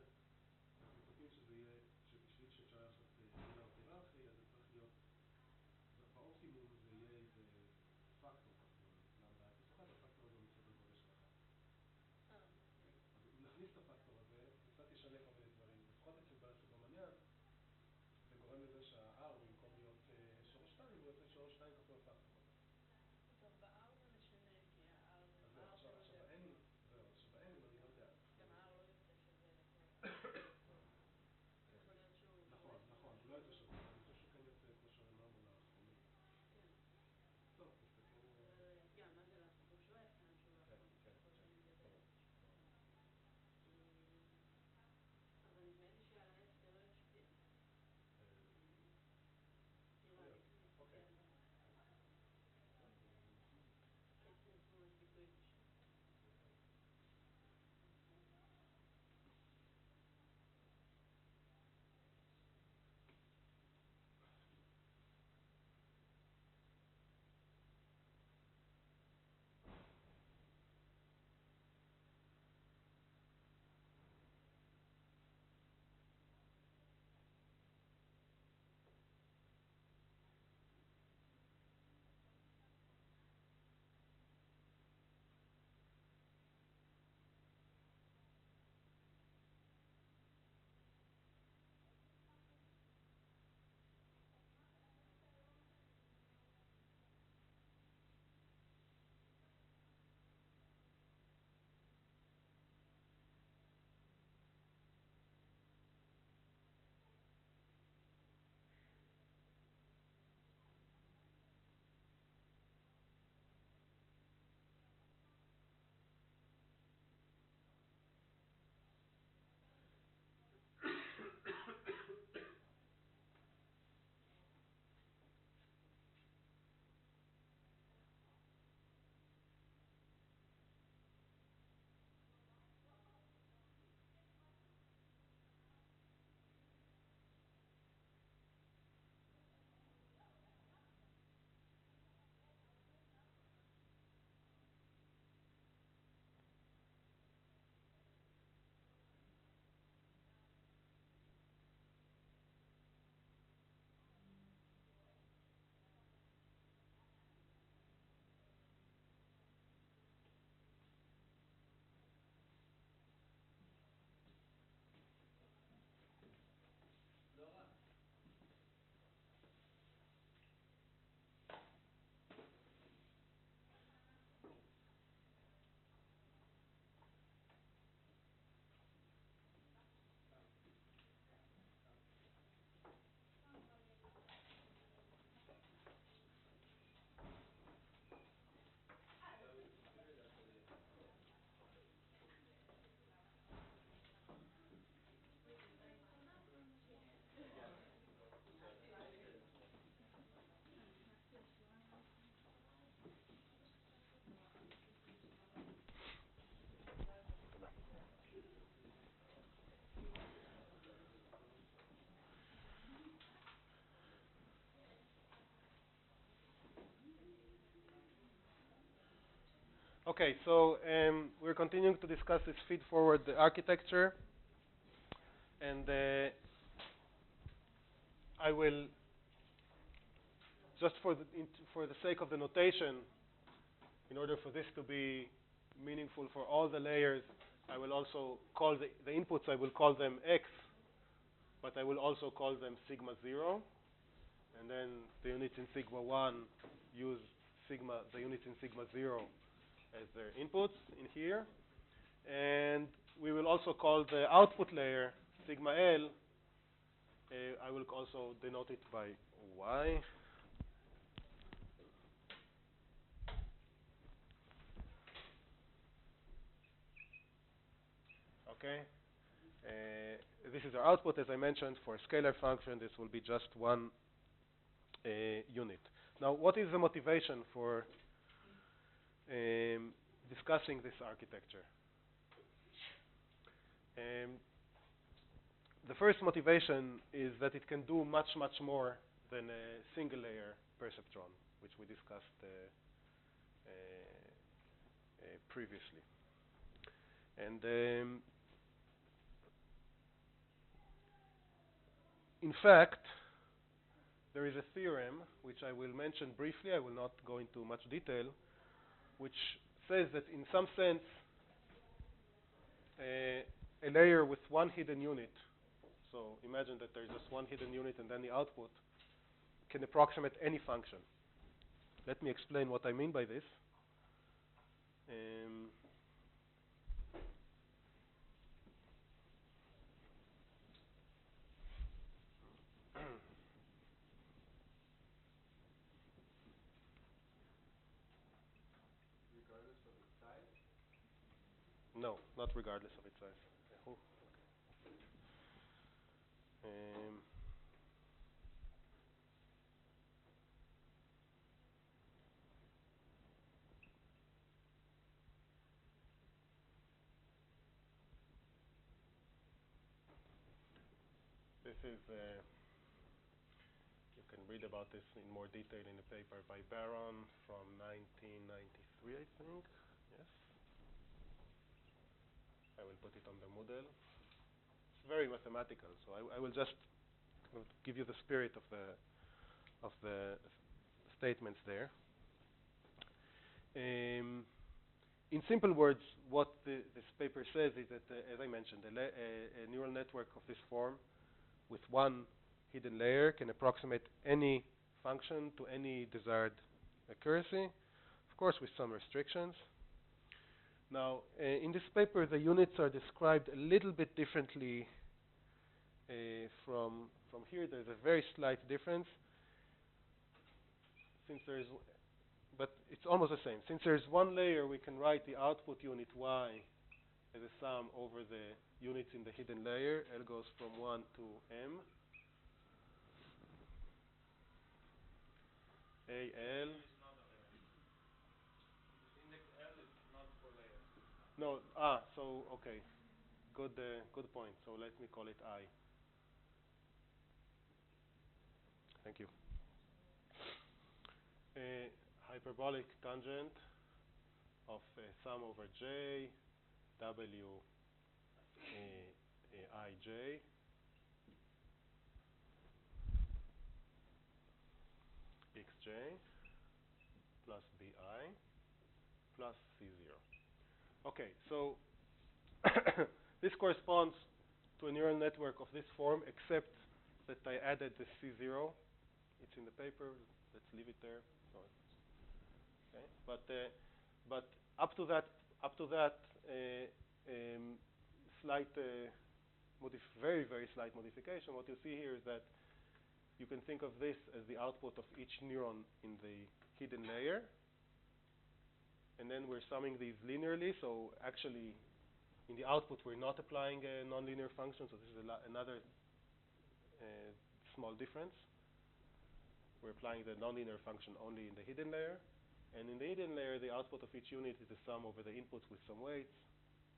אנחנו כותבים שזה יהיה, שבשביל שאפשר לעשות layout היררכי, אז זה צריך להיות, באופטימום זה יהיה איזה פקטור כפול למדה 0.1, הפקטור הזה הוא מסדר גודל של 1. אז אם נכניס את הפקטור הזה, זה קצת ישנה כל מיני דברים. לפחות אצל בעל סוברמניאן, זה גורם לזה שה-R במקום להיות שורש 2, הוא יוצא שורש 2 כפול הפקטור הזה. טוב, ב-R זה משנה, כי ה-R אז זה זהו, R עכשיו שלו ב-N, זהו, עכשיו ב-N אני לא יודע. גם ה-R לא יוצא שווה לכל. יכול להיות שהוא נכון, נכון, הוא לא יוצא שווה, אבל אני חושב שהוא כן יוצא, כמו שאמרנו, לאחרונים. כן. טוב, תסתכל. אבל, מה זה לעשות? הוא שואף לאן שהוא כן, יכול. כן, ככל כן, שאני ברור, מדברת. ברור. אבל נדמה לי שעל ה-F זה לא ישפיע. יכול להיות, אוקיי. X זה ממש ביטוי פשוט. לא רע. Okay, so we're continuing to discuss this feed-forward architecture, and I will, just for the sake of the notation, in order for this to be meaningful for all the layers, I will also call the inputs, I will call them X, but I will also call them sigma 0, and then the units in sigma 1 use the units in sigma 0 as their inputs in here. And we will also call the output layer sigma L. I will also denote it by Y. Okay. This is our output. As I mentioned, for a scalar function, this will be just one unit. Now, what is the motivation for discussing this architecture? The first motivation is that it can do much, much more than a single layer perceptron, which we discussed previously. And in fact, there is a theorem which I will mention briefly. I will not go into much detail, which says that in some sense, a layer with one hidden unit, so imagine that there's just one hidden unit and then the output, can approximate any function. Let me explain what I mean by this. Regardless of its size? No, not regardless of its size. Um, this is, you can read about this in more detail in a paper by Baron from 1993, I think. Yes. I will put it on the Moodle. It's very mathematical, so I will just give you the spirit of the statements there. In simple words, what this paper says is that, as I mentioned, a neural network of this form with one hidden layer can approximate any function to any desired accuracy, of course with some restrictions. Now, in this paper, the units are described a little bit differently from here. There's a very slight difference. But it's almost the same. Since there's one layer, we can write the output unit y as a sum over the units in the hidden layer. L goes from 1 to m. AL. Index L is not for layers. No, so, okay. Good point. So let me call it I. Thank you. Hyperbolic tangent of sum over j, w ij, xj plus bi plus c0. Okay, so this corresponds to a neural network of this form, except that I added the c0. It's in the paper. Let's leave it there. So, okay, but up to that slight, very slight modification, what you see here is that you can think of this as the output of each neuron in the hidden layer, and then we're summing these linearly. So actually, in the output, we're not applying a nonlinear function. So this is another small difference. We're applying the nonlinear function only in the hidden layer. And in the hidden layer, the output of each unit is the sum over the inputs with some weights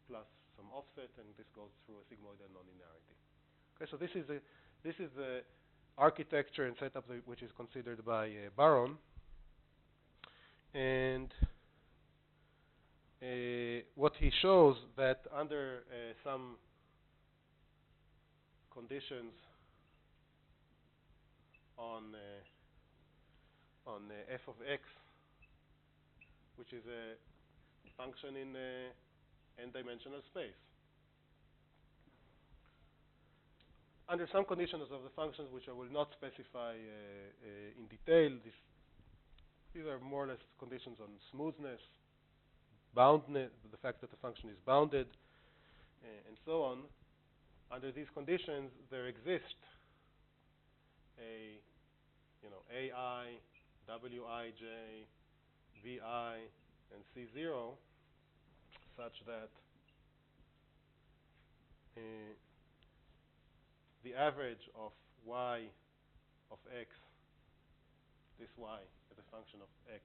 plus some offset, and this goes through a sigmoidal nonlinearity. Okay, so this is the architecture and setup which is considered by Baron. And what he shows that under some conditions on f of x, which is a function in n-dimensional space. Under some conditions of the functions, which I will not specify in detail, these are more or less conditions on smoothness, boundness, the fact that the function is bounded, and so on. Under these conditions, there exist a, AI, wij, vi, and c0, such that the average of y of x, this y as a function of x,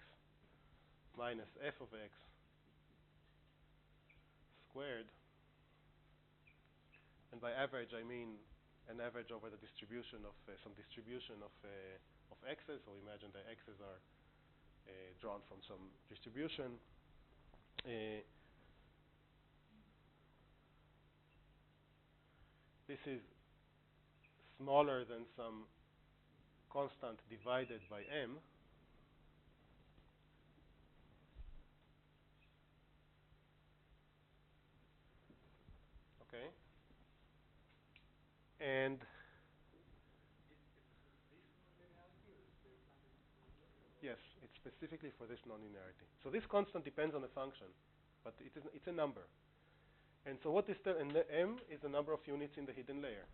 minus f of x squared, and by average I mean an average over the distribution of some distribution of x's. So imagine the x's are drawn from some distribution. this is smaller than some constant divided by m, okay? And yes, it's specifically for this nonlinearity. So this constant depends on the function, but it's a number. And so what this and the m is the number of units in the hidden layer.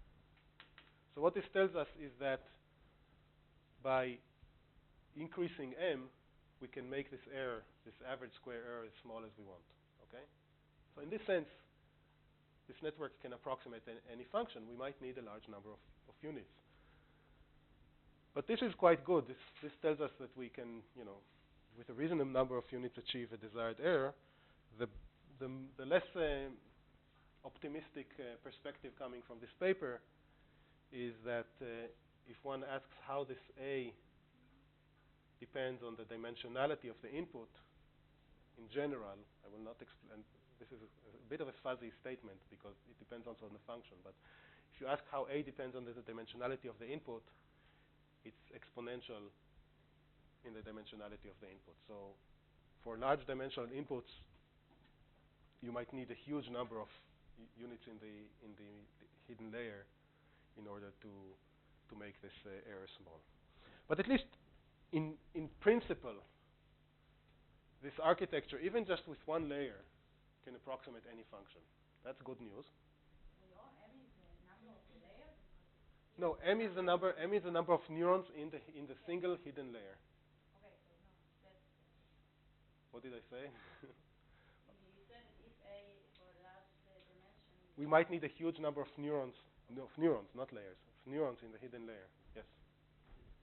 So what this tells us is that by increasing m, we can make this error, this average square error, as small as we want. Okay? So in this sense, this network can approximate any function. We might need a large number of units. But this is quite good. This tells us that we can, with a reasonable number of units, achieve a desired error. The less optimistic perspective coming from this paper is that if one asks how this A depends on the dimensionality of the input, in general, I will not explain. This is a bit of a fuzzy statement because it depends also on the function. But if you ask how A depends on the dimensionality of the input, it's exponential in the dimensionality of the input. So for large dimensional inputs, you might need a huge number of units in the hidden layer in order to make this error small. But at least in principle, this architecture, even just with one layer, can approximate any function. That's good news. M is the number of the layer? No, m is the number of neurons in the single hidden layer. Okay, so no, that's... What did I say? You said that if A for large dimension... We might need a huge number of neurons, neurons, not layers, neurons in the hidden layer. Yes.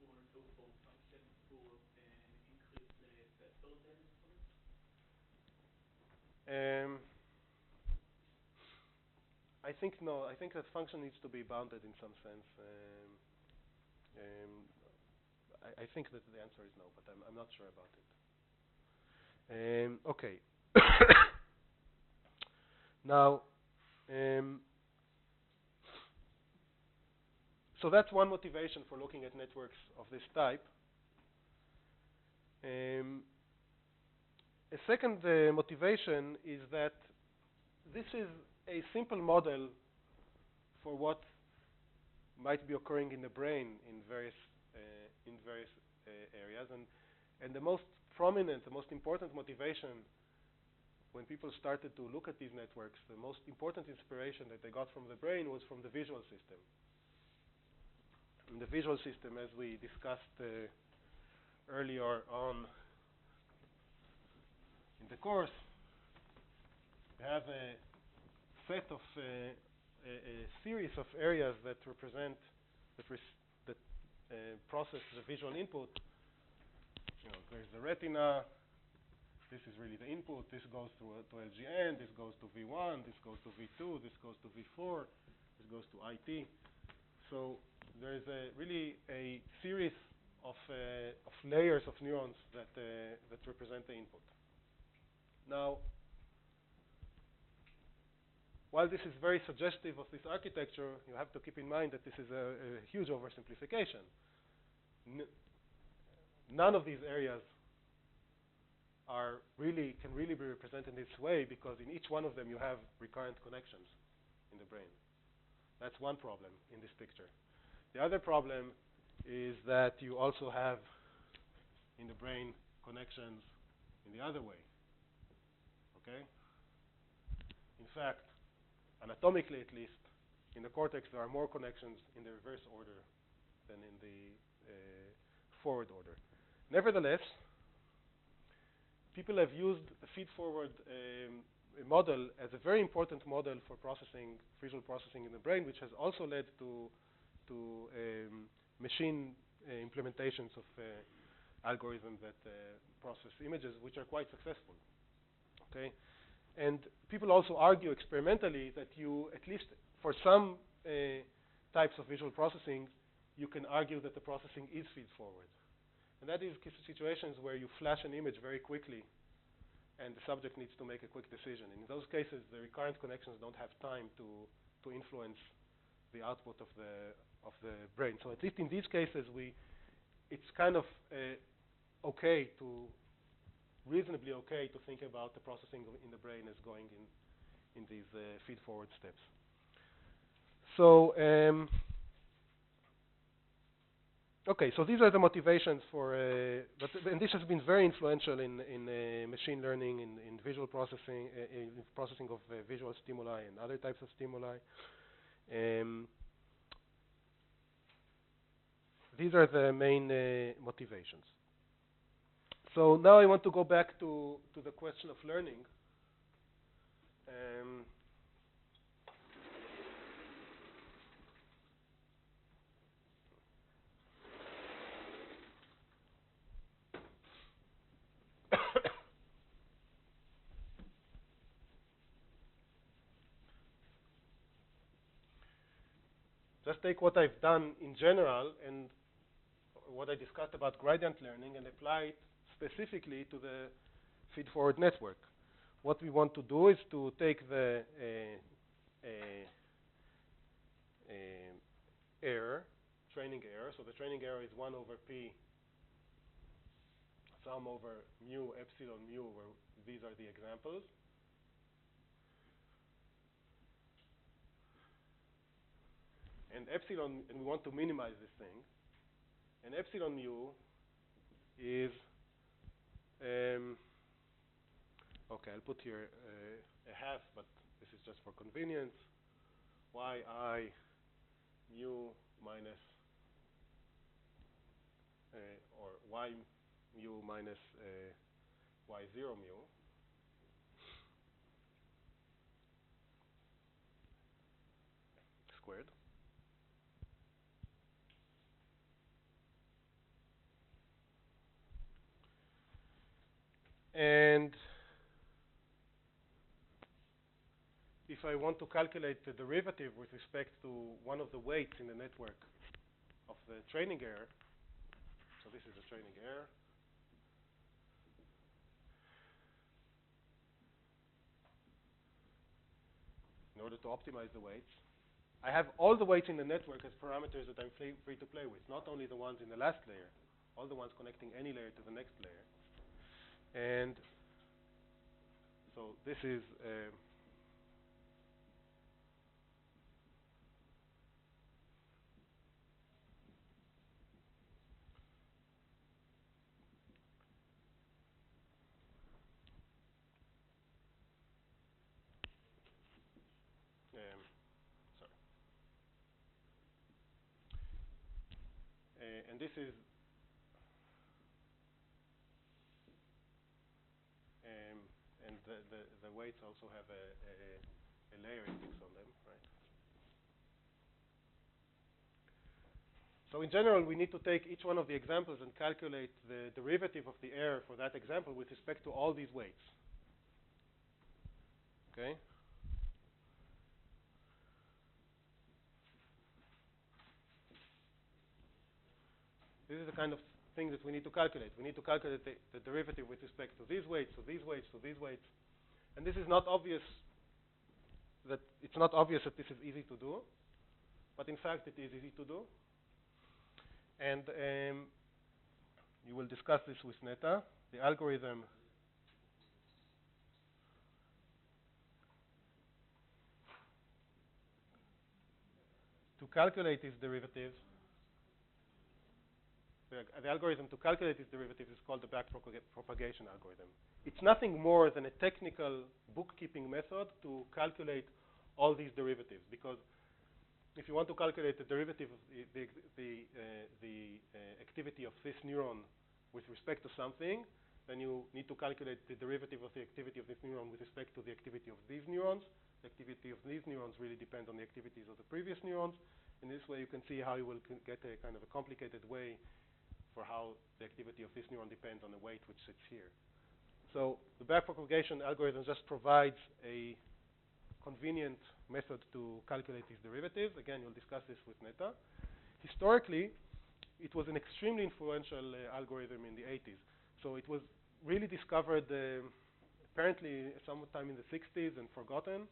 For twofold function for increase vector density? I think no. I think that function needs to be bounded in some sense. I think that the answer is no, but I'm not sure about it. Okay. Now, so that's one motivation for looking at networks of this type. A second motivation is that this is a simple model for what might be occurring in the brain in various areas, and the most prominent, the most important motivation when people started to look at these networks, the most important inspiration that they got from the brain was from the visual system. In the visual system, as we discussed earlier on in the course, we have a set of a series of areas that represent that process the visual input. There's the retina. This is really the input. This goes to LGN. This goes to V1. This goes to V2. This goes to V4. This goes to IT. So there is really a series of layers of neurons that represent the input. Now, while this is very suggestive of this architecture, you have to keep in mind that this is a huge oversimplification. None of these areas can really be represented in this way, because in each one of them you have recurrent connections in the brain. That's one problem in this picture. The other problem is that you also have in the brain connections in the other way. Okay? In fact, anatomically at least, in the cortex there are more connections in the reverse order than in the forward order. Nevertheless, people have used the feed-forward model as a very important model for visual processing in the brain, which has also led to machine implementations of algorithms that process images, which are quite successful. Okay, and people also argue experimentally that at least for some types of visual processing, you can argue that the processing is feed-forward. And that is situations where you flash an image very quickly and the subject needs to make a quick decision. In those cases, the recurrent connections don't have time to influence the output of the brain. So at least in these cases, it's kind of okay to reasonably okay to think about the processing in the brain as going in these feed-forward steps. So okay, so these are the motivations for, and this has been very influential in machine learning, in visual processing, in processing of visual stimuli and other types of stimuli. These are the main motivations. So now I want to go back to the question of learning. Just take what I've done in general and what I discussed about gradient learning and apply it specifically to the feed-forward network. What we want to do is to take the error, training error. So the training error is 1 over p sum over mu epsilon mu, where these are the examples. And epsilon, and we want to minimize this thing. And epsilon mu is, okay, I'll put here a half, but this is just for convenience. Yi mu minus, or y mu minus y0 mu. Squared. And if I want to calculate the derivative with respect to one of the weights in the network of the training error, so this is the training error. In order to optimize the weights, I have all the weights in the network as parameters that I'm free to play with, not only the ones in the last layer, all the ones connecting any layer to the next layer. And so this is sorry. And this is and the weights also have a layer index on them, right? So in general, we need to take each one of the examples and calculate the derivative of the error for that example with respect to all these weights. Okay? This is the kind of thing that we need to calculate. We need to calculate the derivative with respect to these weights, to these weights, to these weights. And this is not obvious that it's not obvious that this is easy to do, but in fact it is easy to do. And you will discuss this with Neta. The algorithm to calculate these derivatives, the algorithm to calculate these derivatives is called the backpropagation algorithm. It's nothing more than a technical bookkeeping method to calculate all these derivatives, because if you want to calculate the derivative of the activity of this neuron with respect to something, then you need to calculate the derivative of the activity of this neuron with respect to the activity of these neurons. The activity of these neurons really depends on the activities of the previous neurons. In this way, you can see how you will get a kind of a complicated way for how the activity of this neuron depends on the weight which sits here. So the backpropagation algorithm just provides a convenient method to calculate these derivatives. Again, you'll discuss this with Neta. Historically, it was an extremely influential algorithm in the 80s. So it was really discovered apparently sometime in the 60s and forgotten.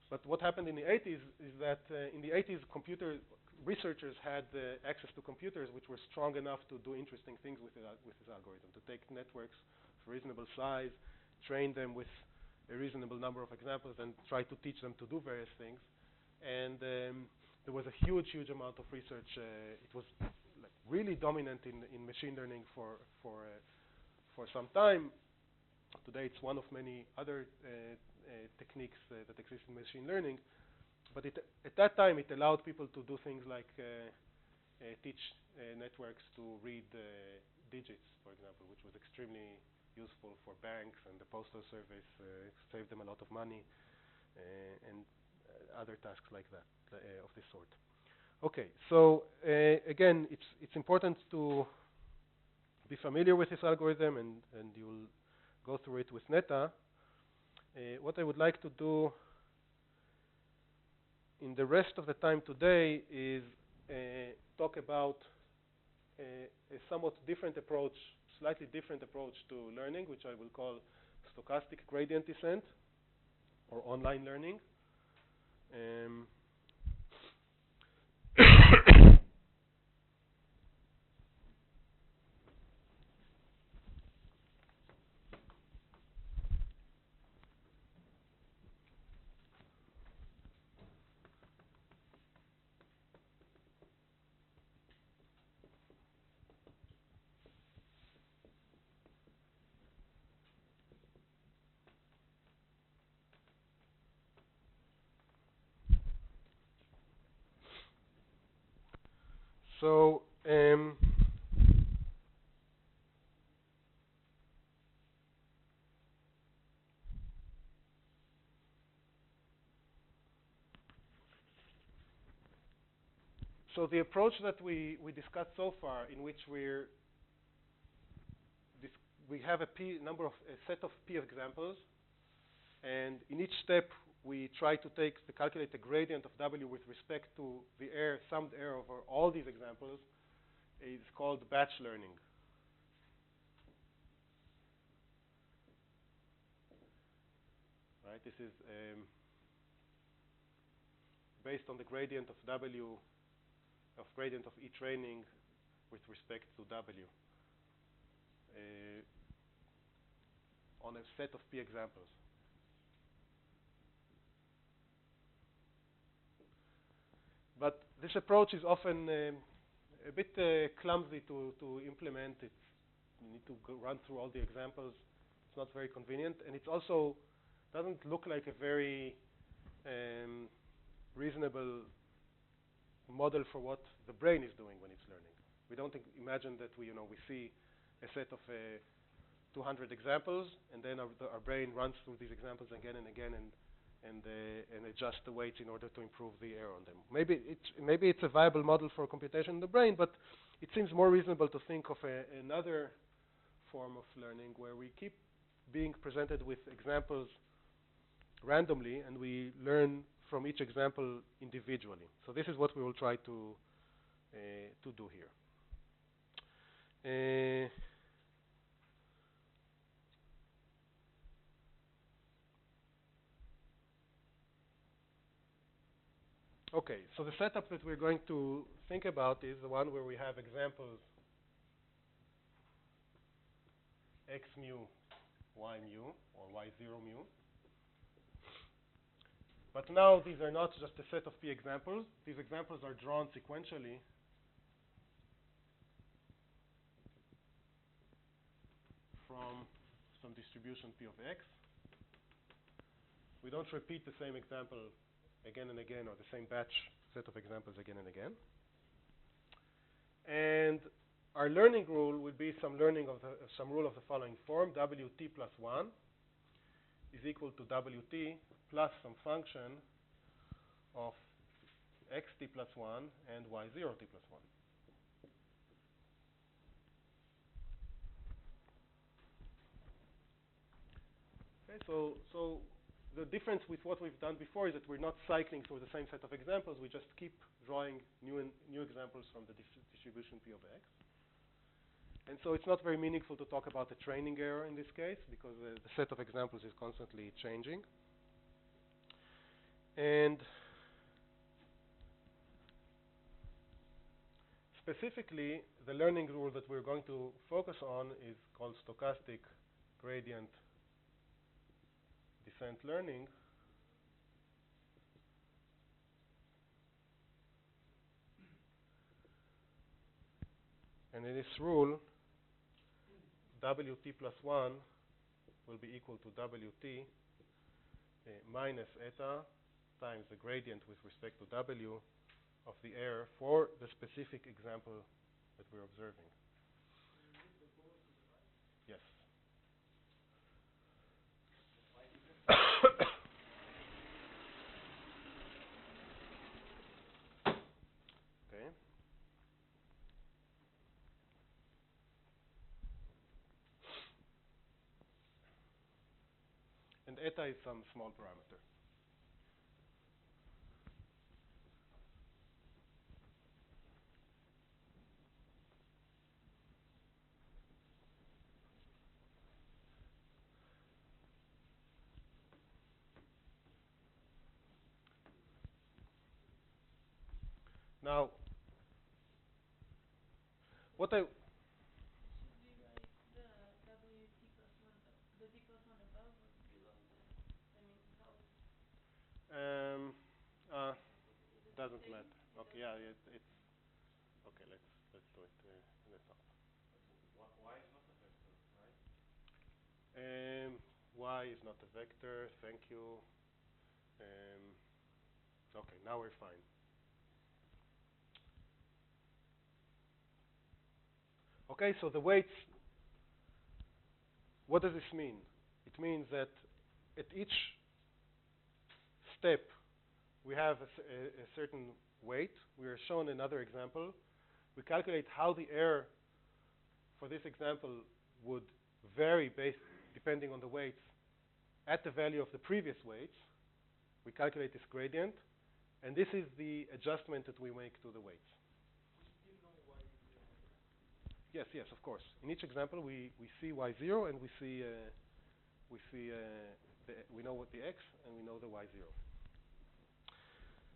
But what happened in the 80s is that in the 80s, computer researchers had access to computers which were strong enough to do interesting things with this algorithm, to take networks of reasonable size, train them with a reasonable number of examples, and try to teach them to do various things. And there was a huge amount of research. It was like really dominant in machine learning for some time. Today, it's one of many other techniques that exist in machine learning. But at that time, it allowed people to do things like teach networks to read digits, for example, which was extremely useful for banks and the postal service. It saved them a lot of money and other tasks like that of this sort. Okay, so again, it's important to be familiar with this algorithm, and you'll go through it with Neta. What I would like to do in the rest of the time today is talk about a somewhat different approach, slightly different approach to learning, which I will call stochastic gradient descent, or online learning. So so the approach that we discussed so far, in which we have a set of P examples, and in each step we try to calculate the gradient of W with respect to the summed error over all these examples, is called batch learning. Right? This is based on the gradient of W, of gradient of E training with respect to W on a set of P examples. But this approach is often a bit clumsy to implement. You need to run through all the examples. It's not very convenient, and it also doesn't look like a very reasonable model for what the brain is doing when it's learning. We don't imagine that we see a set of 200 examples, and then our brain runs through these examples again and again and adjust the weights in order to improve the error on them. Maybe it's a viable model for computation in the brain, but it seems more reasonable to think of another form of learning where we keep being presented with examples randomly, and we learn from each example individually. So this is what we will try to do here. Okay, so the setup that we're going to think about is the one where we have examples x mu, y mu, or y0 mu. But now these are not just a set of P examples. These examples are drawn sequentially from some distribution P of x. We don't repeat the same example again and again, or the same batch set of examples again and again. And our learning rule will be some rule of the following form: Wt plus 1 is equal to Wt plus some function of xt plus 1 and y0t plus 1. Okay, so the difference with what we've done before is that we're not cycling through the same set of examples. We just keep drawing new examples from the distribution P of x. And so it's not very meaningful to talk about the training error in this case, because the set of examples is constantly changing. And specifically, the learning rule that we're going to focus on is called stochastic gradient descent learning. And in this rule, Wt plus 1 will be equal to Wt minus eta times the gradient with respect to W of the error for the specific example that we're observing. Yes. Okay. And eta is some small parameter. Now, what I Should we write the WT plus 1, the T plus 1 above or below the, I mean, how is it doesn't the same? matter. Okay, yeah, it's okay. Let's do it in the top. Y is not a vector, right? Y is not a vector. Thank you. Okay, now we're fine. Okay, so the weights. What does this mean? It means that at each step we have a certain weight. We are shown another example. We calculate how the error for this example would vary depending on the weights at the value of the previous weights. We calculate this gradient, and this is the adjustment that we make to the weights. Yes, of course. In each example, we see y0 and we know what the x and we know the y0.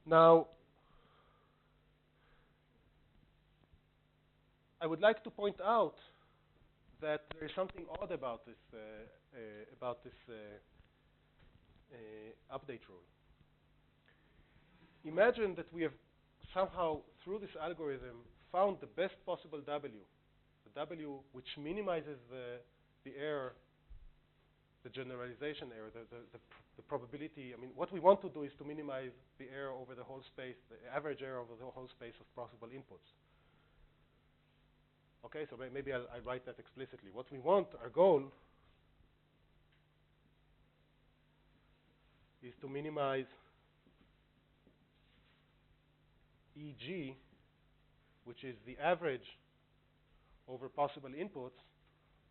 Now, I would like to point out that there is something odd about this update rule. Imagine that we have somehow, through this algorithm, found the best possible W, the W which minimizes the error, the generalization error, the probability. I mean, what we want to do is to minimize the error over the whole space, the average error over the whole space of possible inputs. Okay, so maybe I'll write that explicitly. What we want, our goal, is to minimize EG, which is the average over possible inputs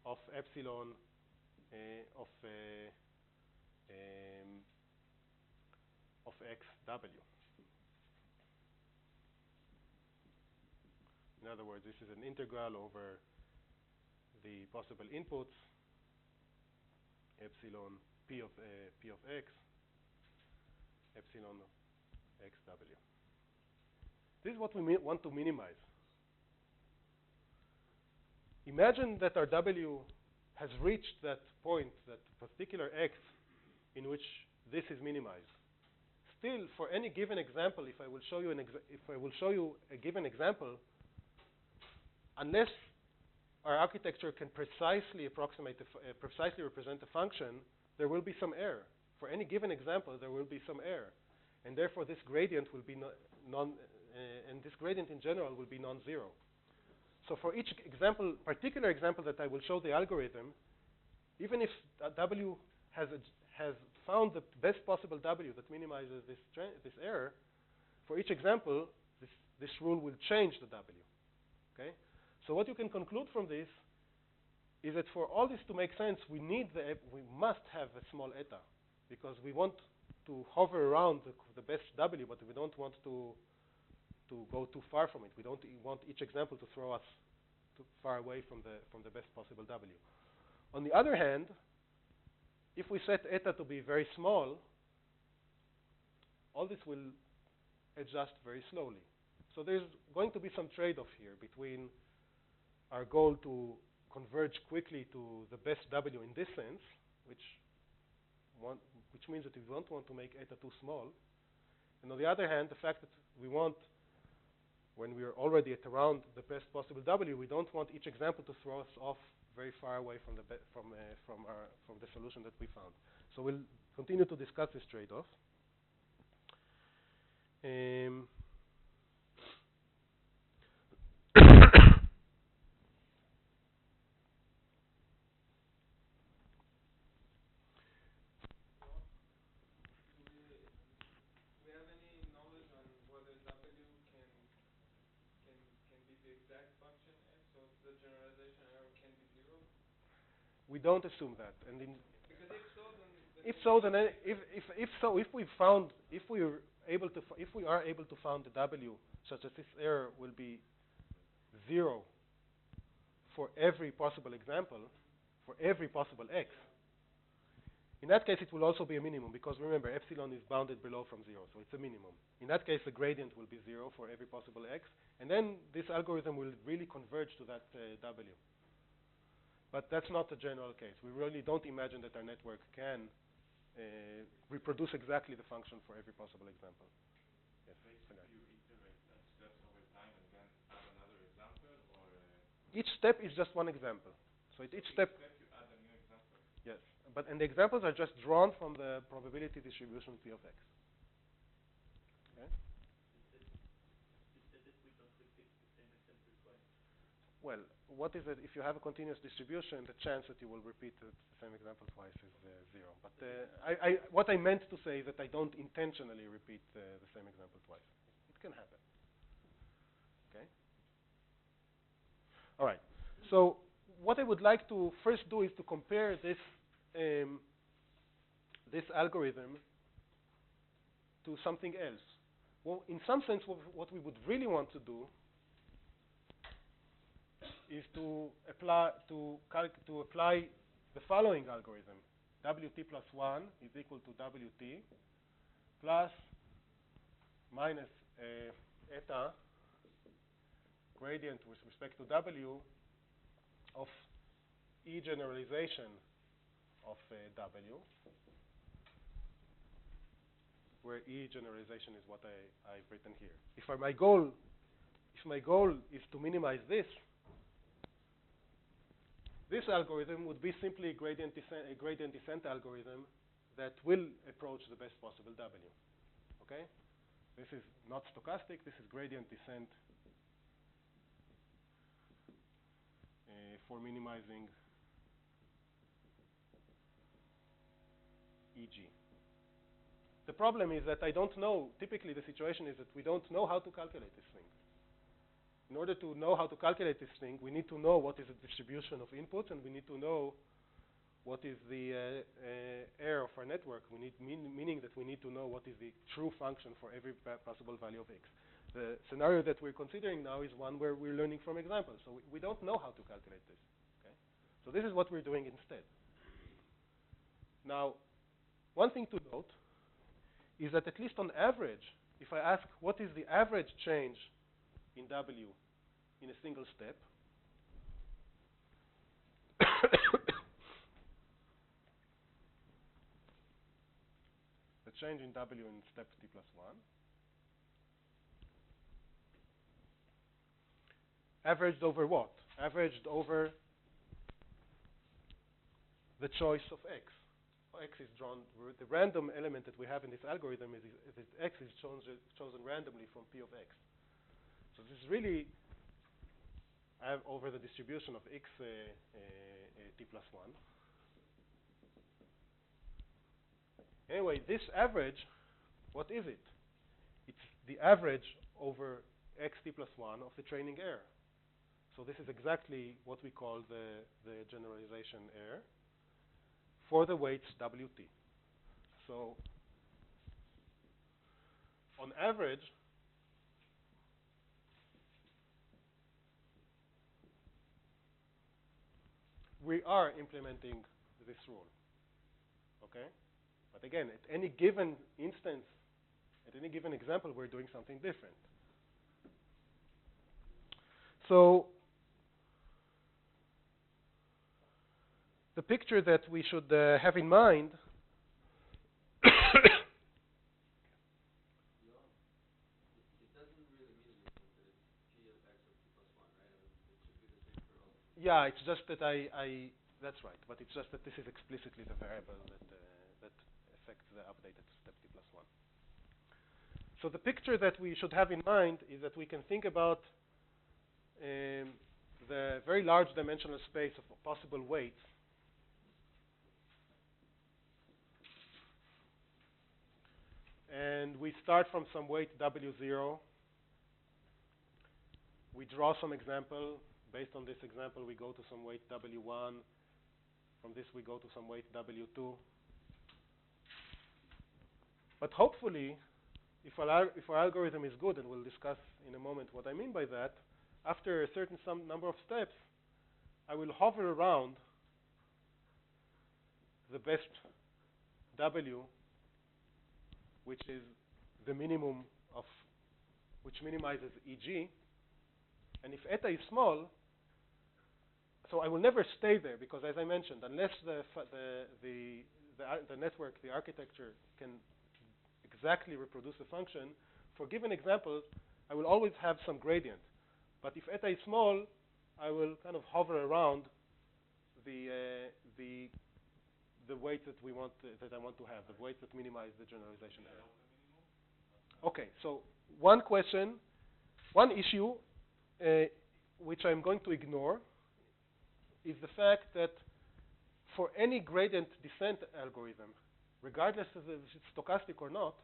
of epsilon of xw. In other words, this is an integral over the possible inputs, epsilon p of x, epsilon xw. This is what we want to minimize. Imagine that our W has reached that point, that particular x, in which this is minimized. Still, for any given example, if I will show you a given example, unless our architecture can precisely represent a function, there will be some error. For any given example, there will be some error, and therefore this gradient will be and this gradient in general will be non-zero. So for each example, particular example that I will show the algorithm, even if W has found the best possible W that minimizes this error, for each example, this rule will change the W. Okay? So what you can conclude from this is that for all this to make sense, we must have a small eta, because we want to hover around the best W, but we don't want to go too far from it. We don't want each example to throw us too far away from the best possible W. On the other hand, if we set eta to be very small, all this will adjust very slowly. So there's going to be some trade-off here between our goal to converge quickly to the best W in this sense, which means that we don't want to make eta too small. And on the other hand, the fact that we want, when we are already at around the best possible W, we don't want each example to throw us off very far away from the solution that we found. So we'll continue to discuss this trade-off. Do we have any knowledge on whether W can be the exact function f, so the generalization error can be 0? We don't assume that, and Because if so, then if we are able to find the W such that this error will be 0 for every possible example, for every possible x, in that case it will also be a minimum, because remember, epsilon is bounded below from 0, so it's a minimum. In that case, the gradient will be 0 for every possible x, and then this algorithm will really converge to that W. But that's not the general case. We really don't imagine that our network can reproduce exactly the function for every possible example. Yes. Basically, you iterate steps over time and then add another example, or each step is just one example. So each step you add a new example. yes, and the examples are just drawn from the probability distribution P of x. Okay? You said that we don't repeat the same example twice. Well, what is it? If you have a continuous distribution, the chance that you will repeat the same example twice is 0. But what I meant to say is that I don't intentionally repeat the same example twice. It can happen. Okay? All right. So what I would like to first do is to compare this algorithm to something else. Well, in some sense, what we would really want to do is to apply the following algorithm. Wt plus 1 is equal to Wt plus minus eta gradient with respect to W of E generalization of W, where E generalization is what I've written here. If my goal is to minimize this algorithm would be simply a gradient descent algorithm that will approach the best possible W. Okay? This is not stochastic. This is gradient descent for minimizing EG. The problem is that I don't know. Typically, the situation is that we don't know how to calculate this thing. In order to know how to calculate this thing, we need to know what is the distribution of inputs, and we need to know what is the error of our network. We need meaning that we need to know what is the true function for every possible value of x. The scenario that we're considering now is one where we're learning from examples, so we don't know how to calculate this. Okay? So this is what we're doing instead. Now, one thing to note is that at least on average, if I ask what is the average change in W in a single step, the change in W in step T plus 1, averaged over what? Averaged over the choice of x. X is drawn, the random element that we have in this algorithm is that x is chosen randomly from P of x. So this is really over the distribution of x T plus 1. Anyway, this average, what is it? It's the average over x T plus 1 of the training error. So this is exactly what we call the generalization error for the weights Wt. So on average, we are implementing this rule. Okay? But again, at any given instance At any given example, we're doing something different. So the picture that we should have in mind It doesn't really mean in this sense that it's g of x of t plus 1, right? I mean, it should be the same for all. yeah, it's just that that's right, but it's just that this is explicitly the variable that affects the updated step t plus 1. So the picture that we should have in mind is that we can think about the very large dimensional space of possible weights and we start from some weight W0. We draw some example. Based on this example, we go to some weight W1. From this, we go to some weight W2. But hopefully, if our algorithm is good, and we'll discuss in a moment what I mean by that, after a certain some number of steps, I will hover around the best W, which is the minimum of, which minimizes EG. And if eta is small, so I will never stay there because, as I mentioned, unless the network, the architecture can exactly reproduce the function, for given examples, I will always have some gradient. But if eta is small, I will kind of hover around the weight that we want that I want to have, the weight that minimize the generalization error. Okay, so one issue which I'm going to ignore is the fact that for any gradient descent algorithm, regardless of if it's stochastic or not,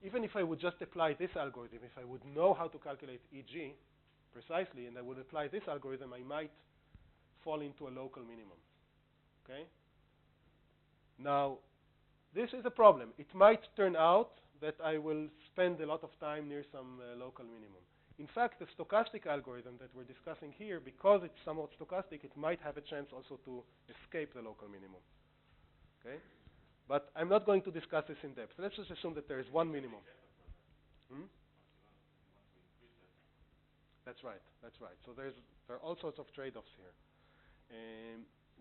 even if I would just apply this algorithm, if I would know how to calculate EG precisely, and I would apply this algorithm, I might fall into a local minimum. Okay? Now, this is a problem. It might turn out that I will spend a lot of time near some local minimum. In fact, the stochastic algorithm that we're discussing here, because it's somewhat stochastic, it might have a chance also to escape the local minimum. Okay? But I'm not going to discuss this in depth. Let's just assume that there is one minimum. That's right. That's right. So there are all sorts of trade-offs here.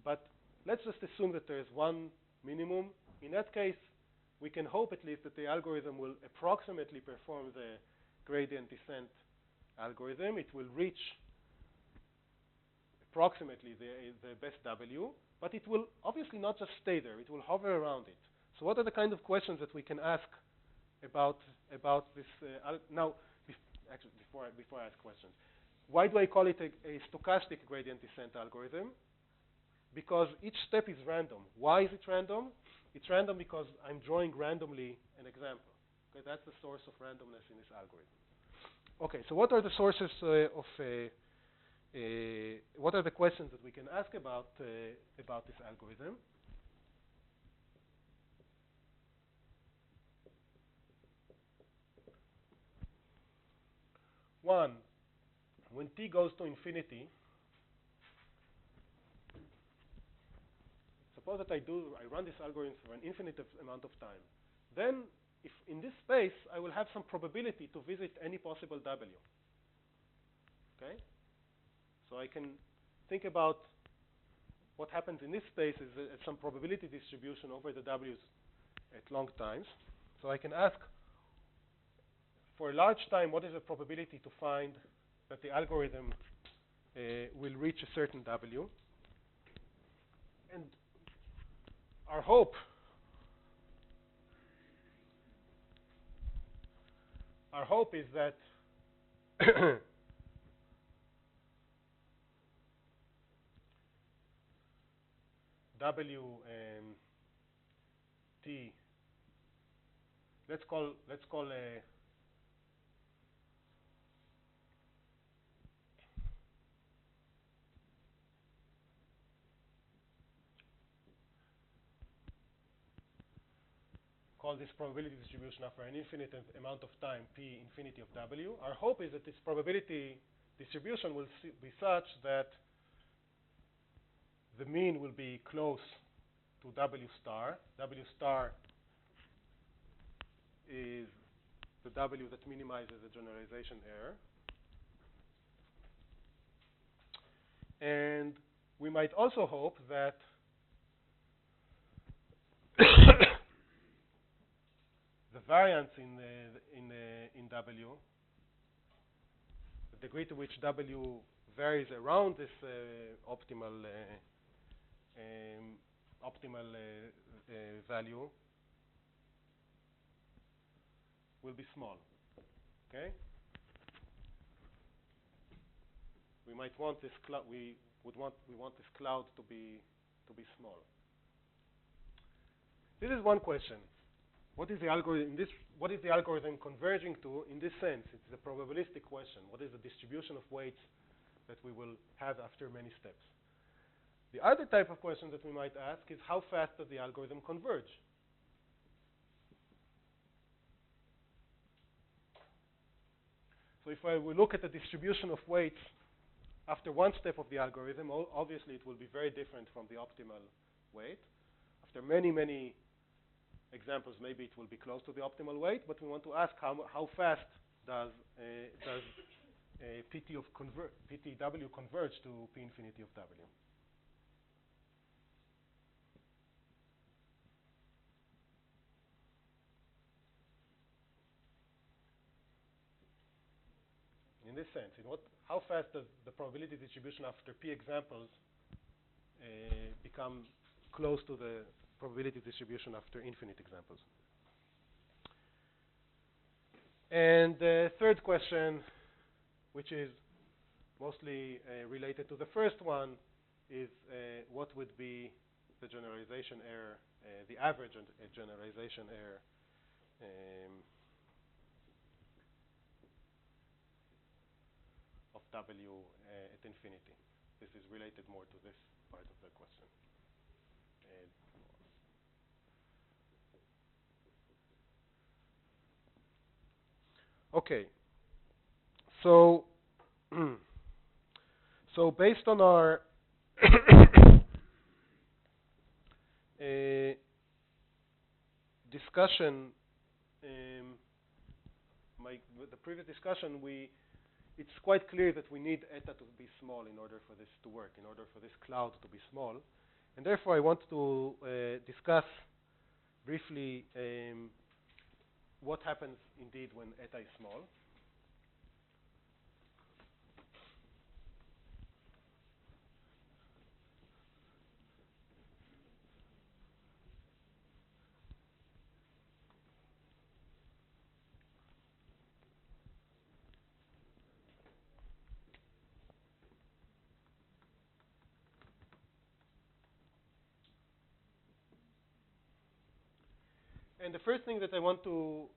But let's just assume that there is one minimum. In that case, we can hope at least that the algorithm will approximately perform the gradient descent algorithm. It will reach approximately the best W, but it will obviously not just stay there. It will hover around it. So what are the kind of questions that we can ask about this? Now, before I ask questions, why do I call it a stochastic gradient descent algorithm? Because each step is random. Why is it random? It's random because I'm drawing randomly an example. Okay, that's the source of randomness in this algorithm. Okay, so what are the sources what are the questions that we can ask about this algorithm? One, when t goes to infinity, suppose that I run this algorithm for an infinite amount of time. Then, if in this space, I will have some probability to visit any possible W. Okay? So I can think about what happens in this space is some probability distribution over the W's at long times. So I can ask, for a large time, what is the probability to find that the algorithm will reach a certain W? And our hope is that W T, let's call this probability distribution after an infinite amount of time, P infinity of W. Our hope is that this probability distribution will be such that the mean will be close to W star. W star is the W that minimizes the generalization error. And we might also hope that the variance in W, the degree to which W varies around this optimal value will be small. Okay. We might want this cloud. We want this cloud to be small. This is one question. What is the algorithm converging to in this sense? It's a probabilistic question. What is the distribution of weights that we will have after many steps? The other type of question that we might ask is how fast does the algorithm converge? So if we look at the distribution of weights after one step of the algorithm, obviously it will be very different from the optimal weight. After many, many examples, maybe it will be close to the optimal weight, but we want to ask how fast does PTW converge to P infinity of W. In this sense, how fast does the probability distribution after P examples become close to the probability distribution after infinite examples? And the third question, which is mostly related to the first one, is what would be the generalization error, the average generalization error of W at infinity. This is related more to this part of the question. Okay. So based on our discussion, the previous discussion, it's quite clear that we need eta to be small in order for this to work, in order for this cloud to be small. And therefore, I want to discuss briefly what happens indeed when eta is small. And the first thing that I want to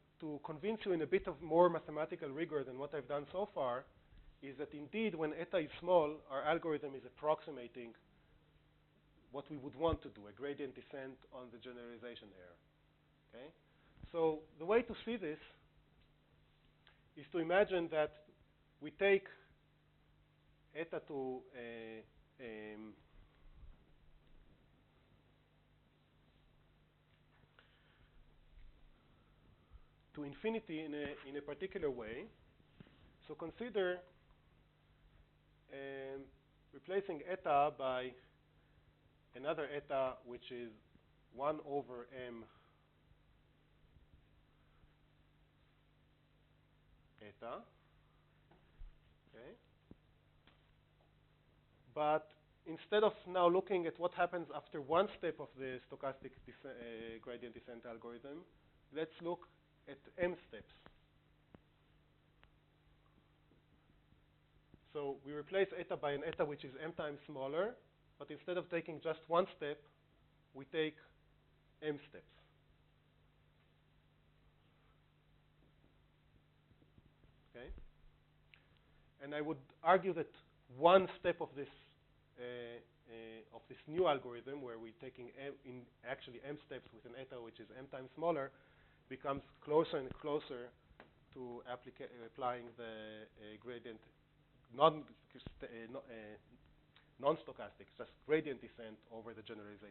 convince you in a bit of more mathematical rigor than what I've done so far is that indeed when eta is small, our algorithm is approximating what we would want to do, a gradient descent on the generalization error. Okay? So the way to see this is to imagine that we take eta to infinity in a particular way. So consider replacing eta by another eta, which is 1 over m eta. Okay. But instead of now looking at what happens after one step of the stochastic gradient descent algorithm, let's look at m steps. So we replace eta by an eta which is m times smaller, but instead of taking just one step, we take m steps. Okay? And I would argue that one step of this new algorithm, where we're taking actually m steps with an eta which is m times smaller, becomes closer and closer to applying the gradient non-stochastic, just gradient descent over the generalization.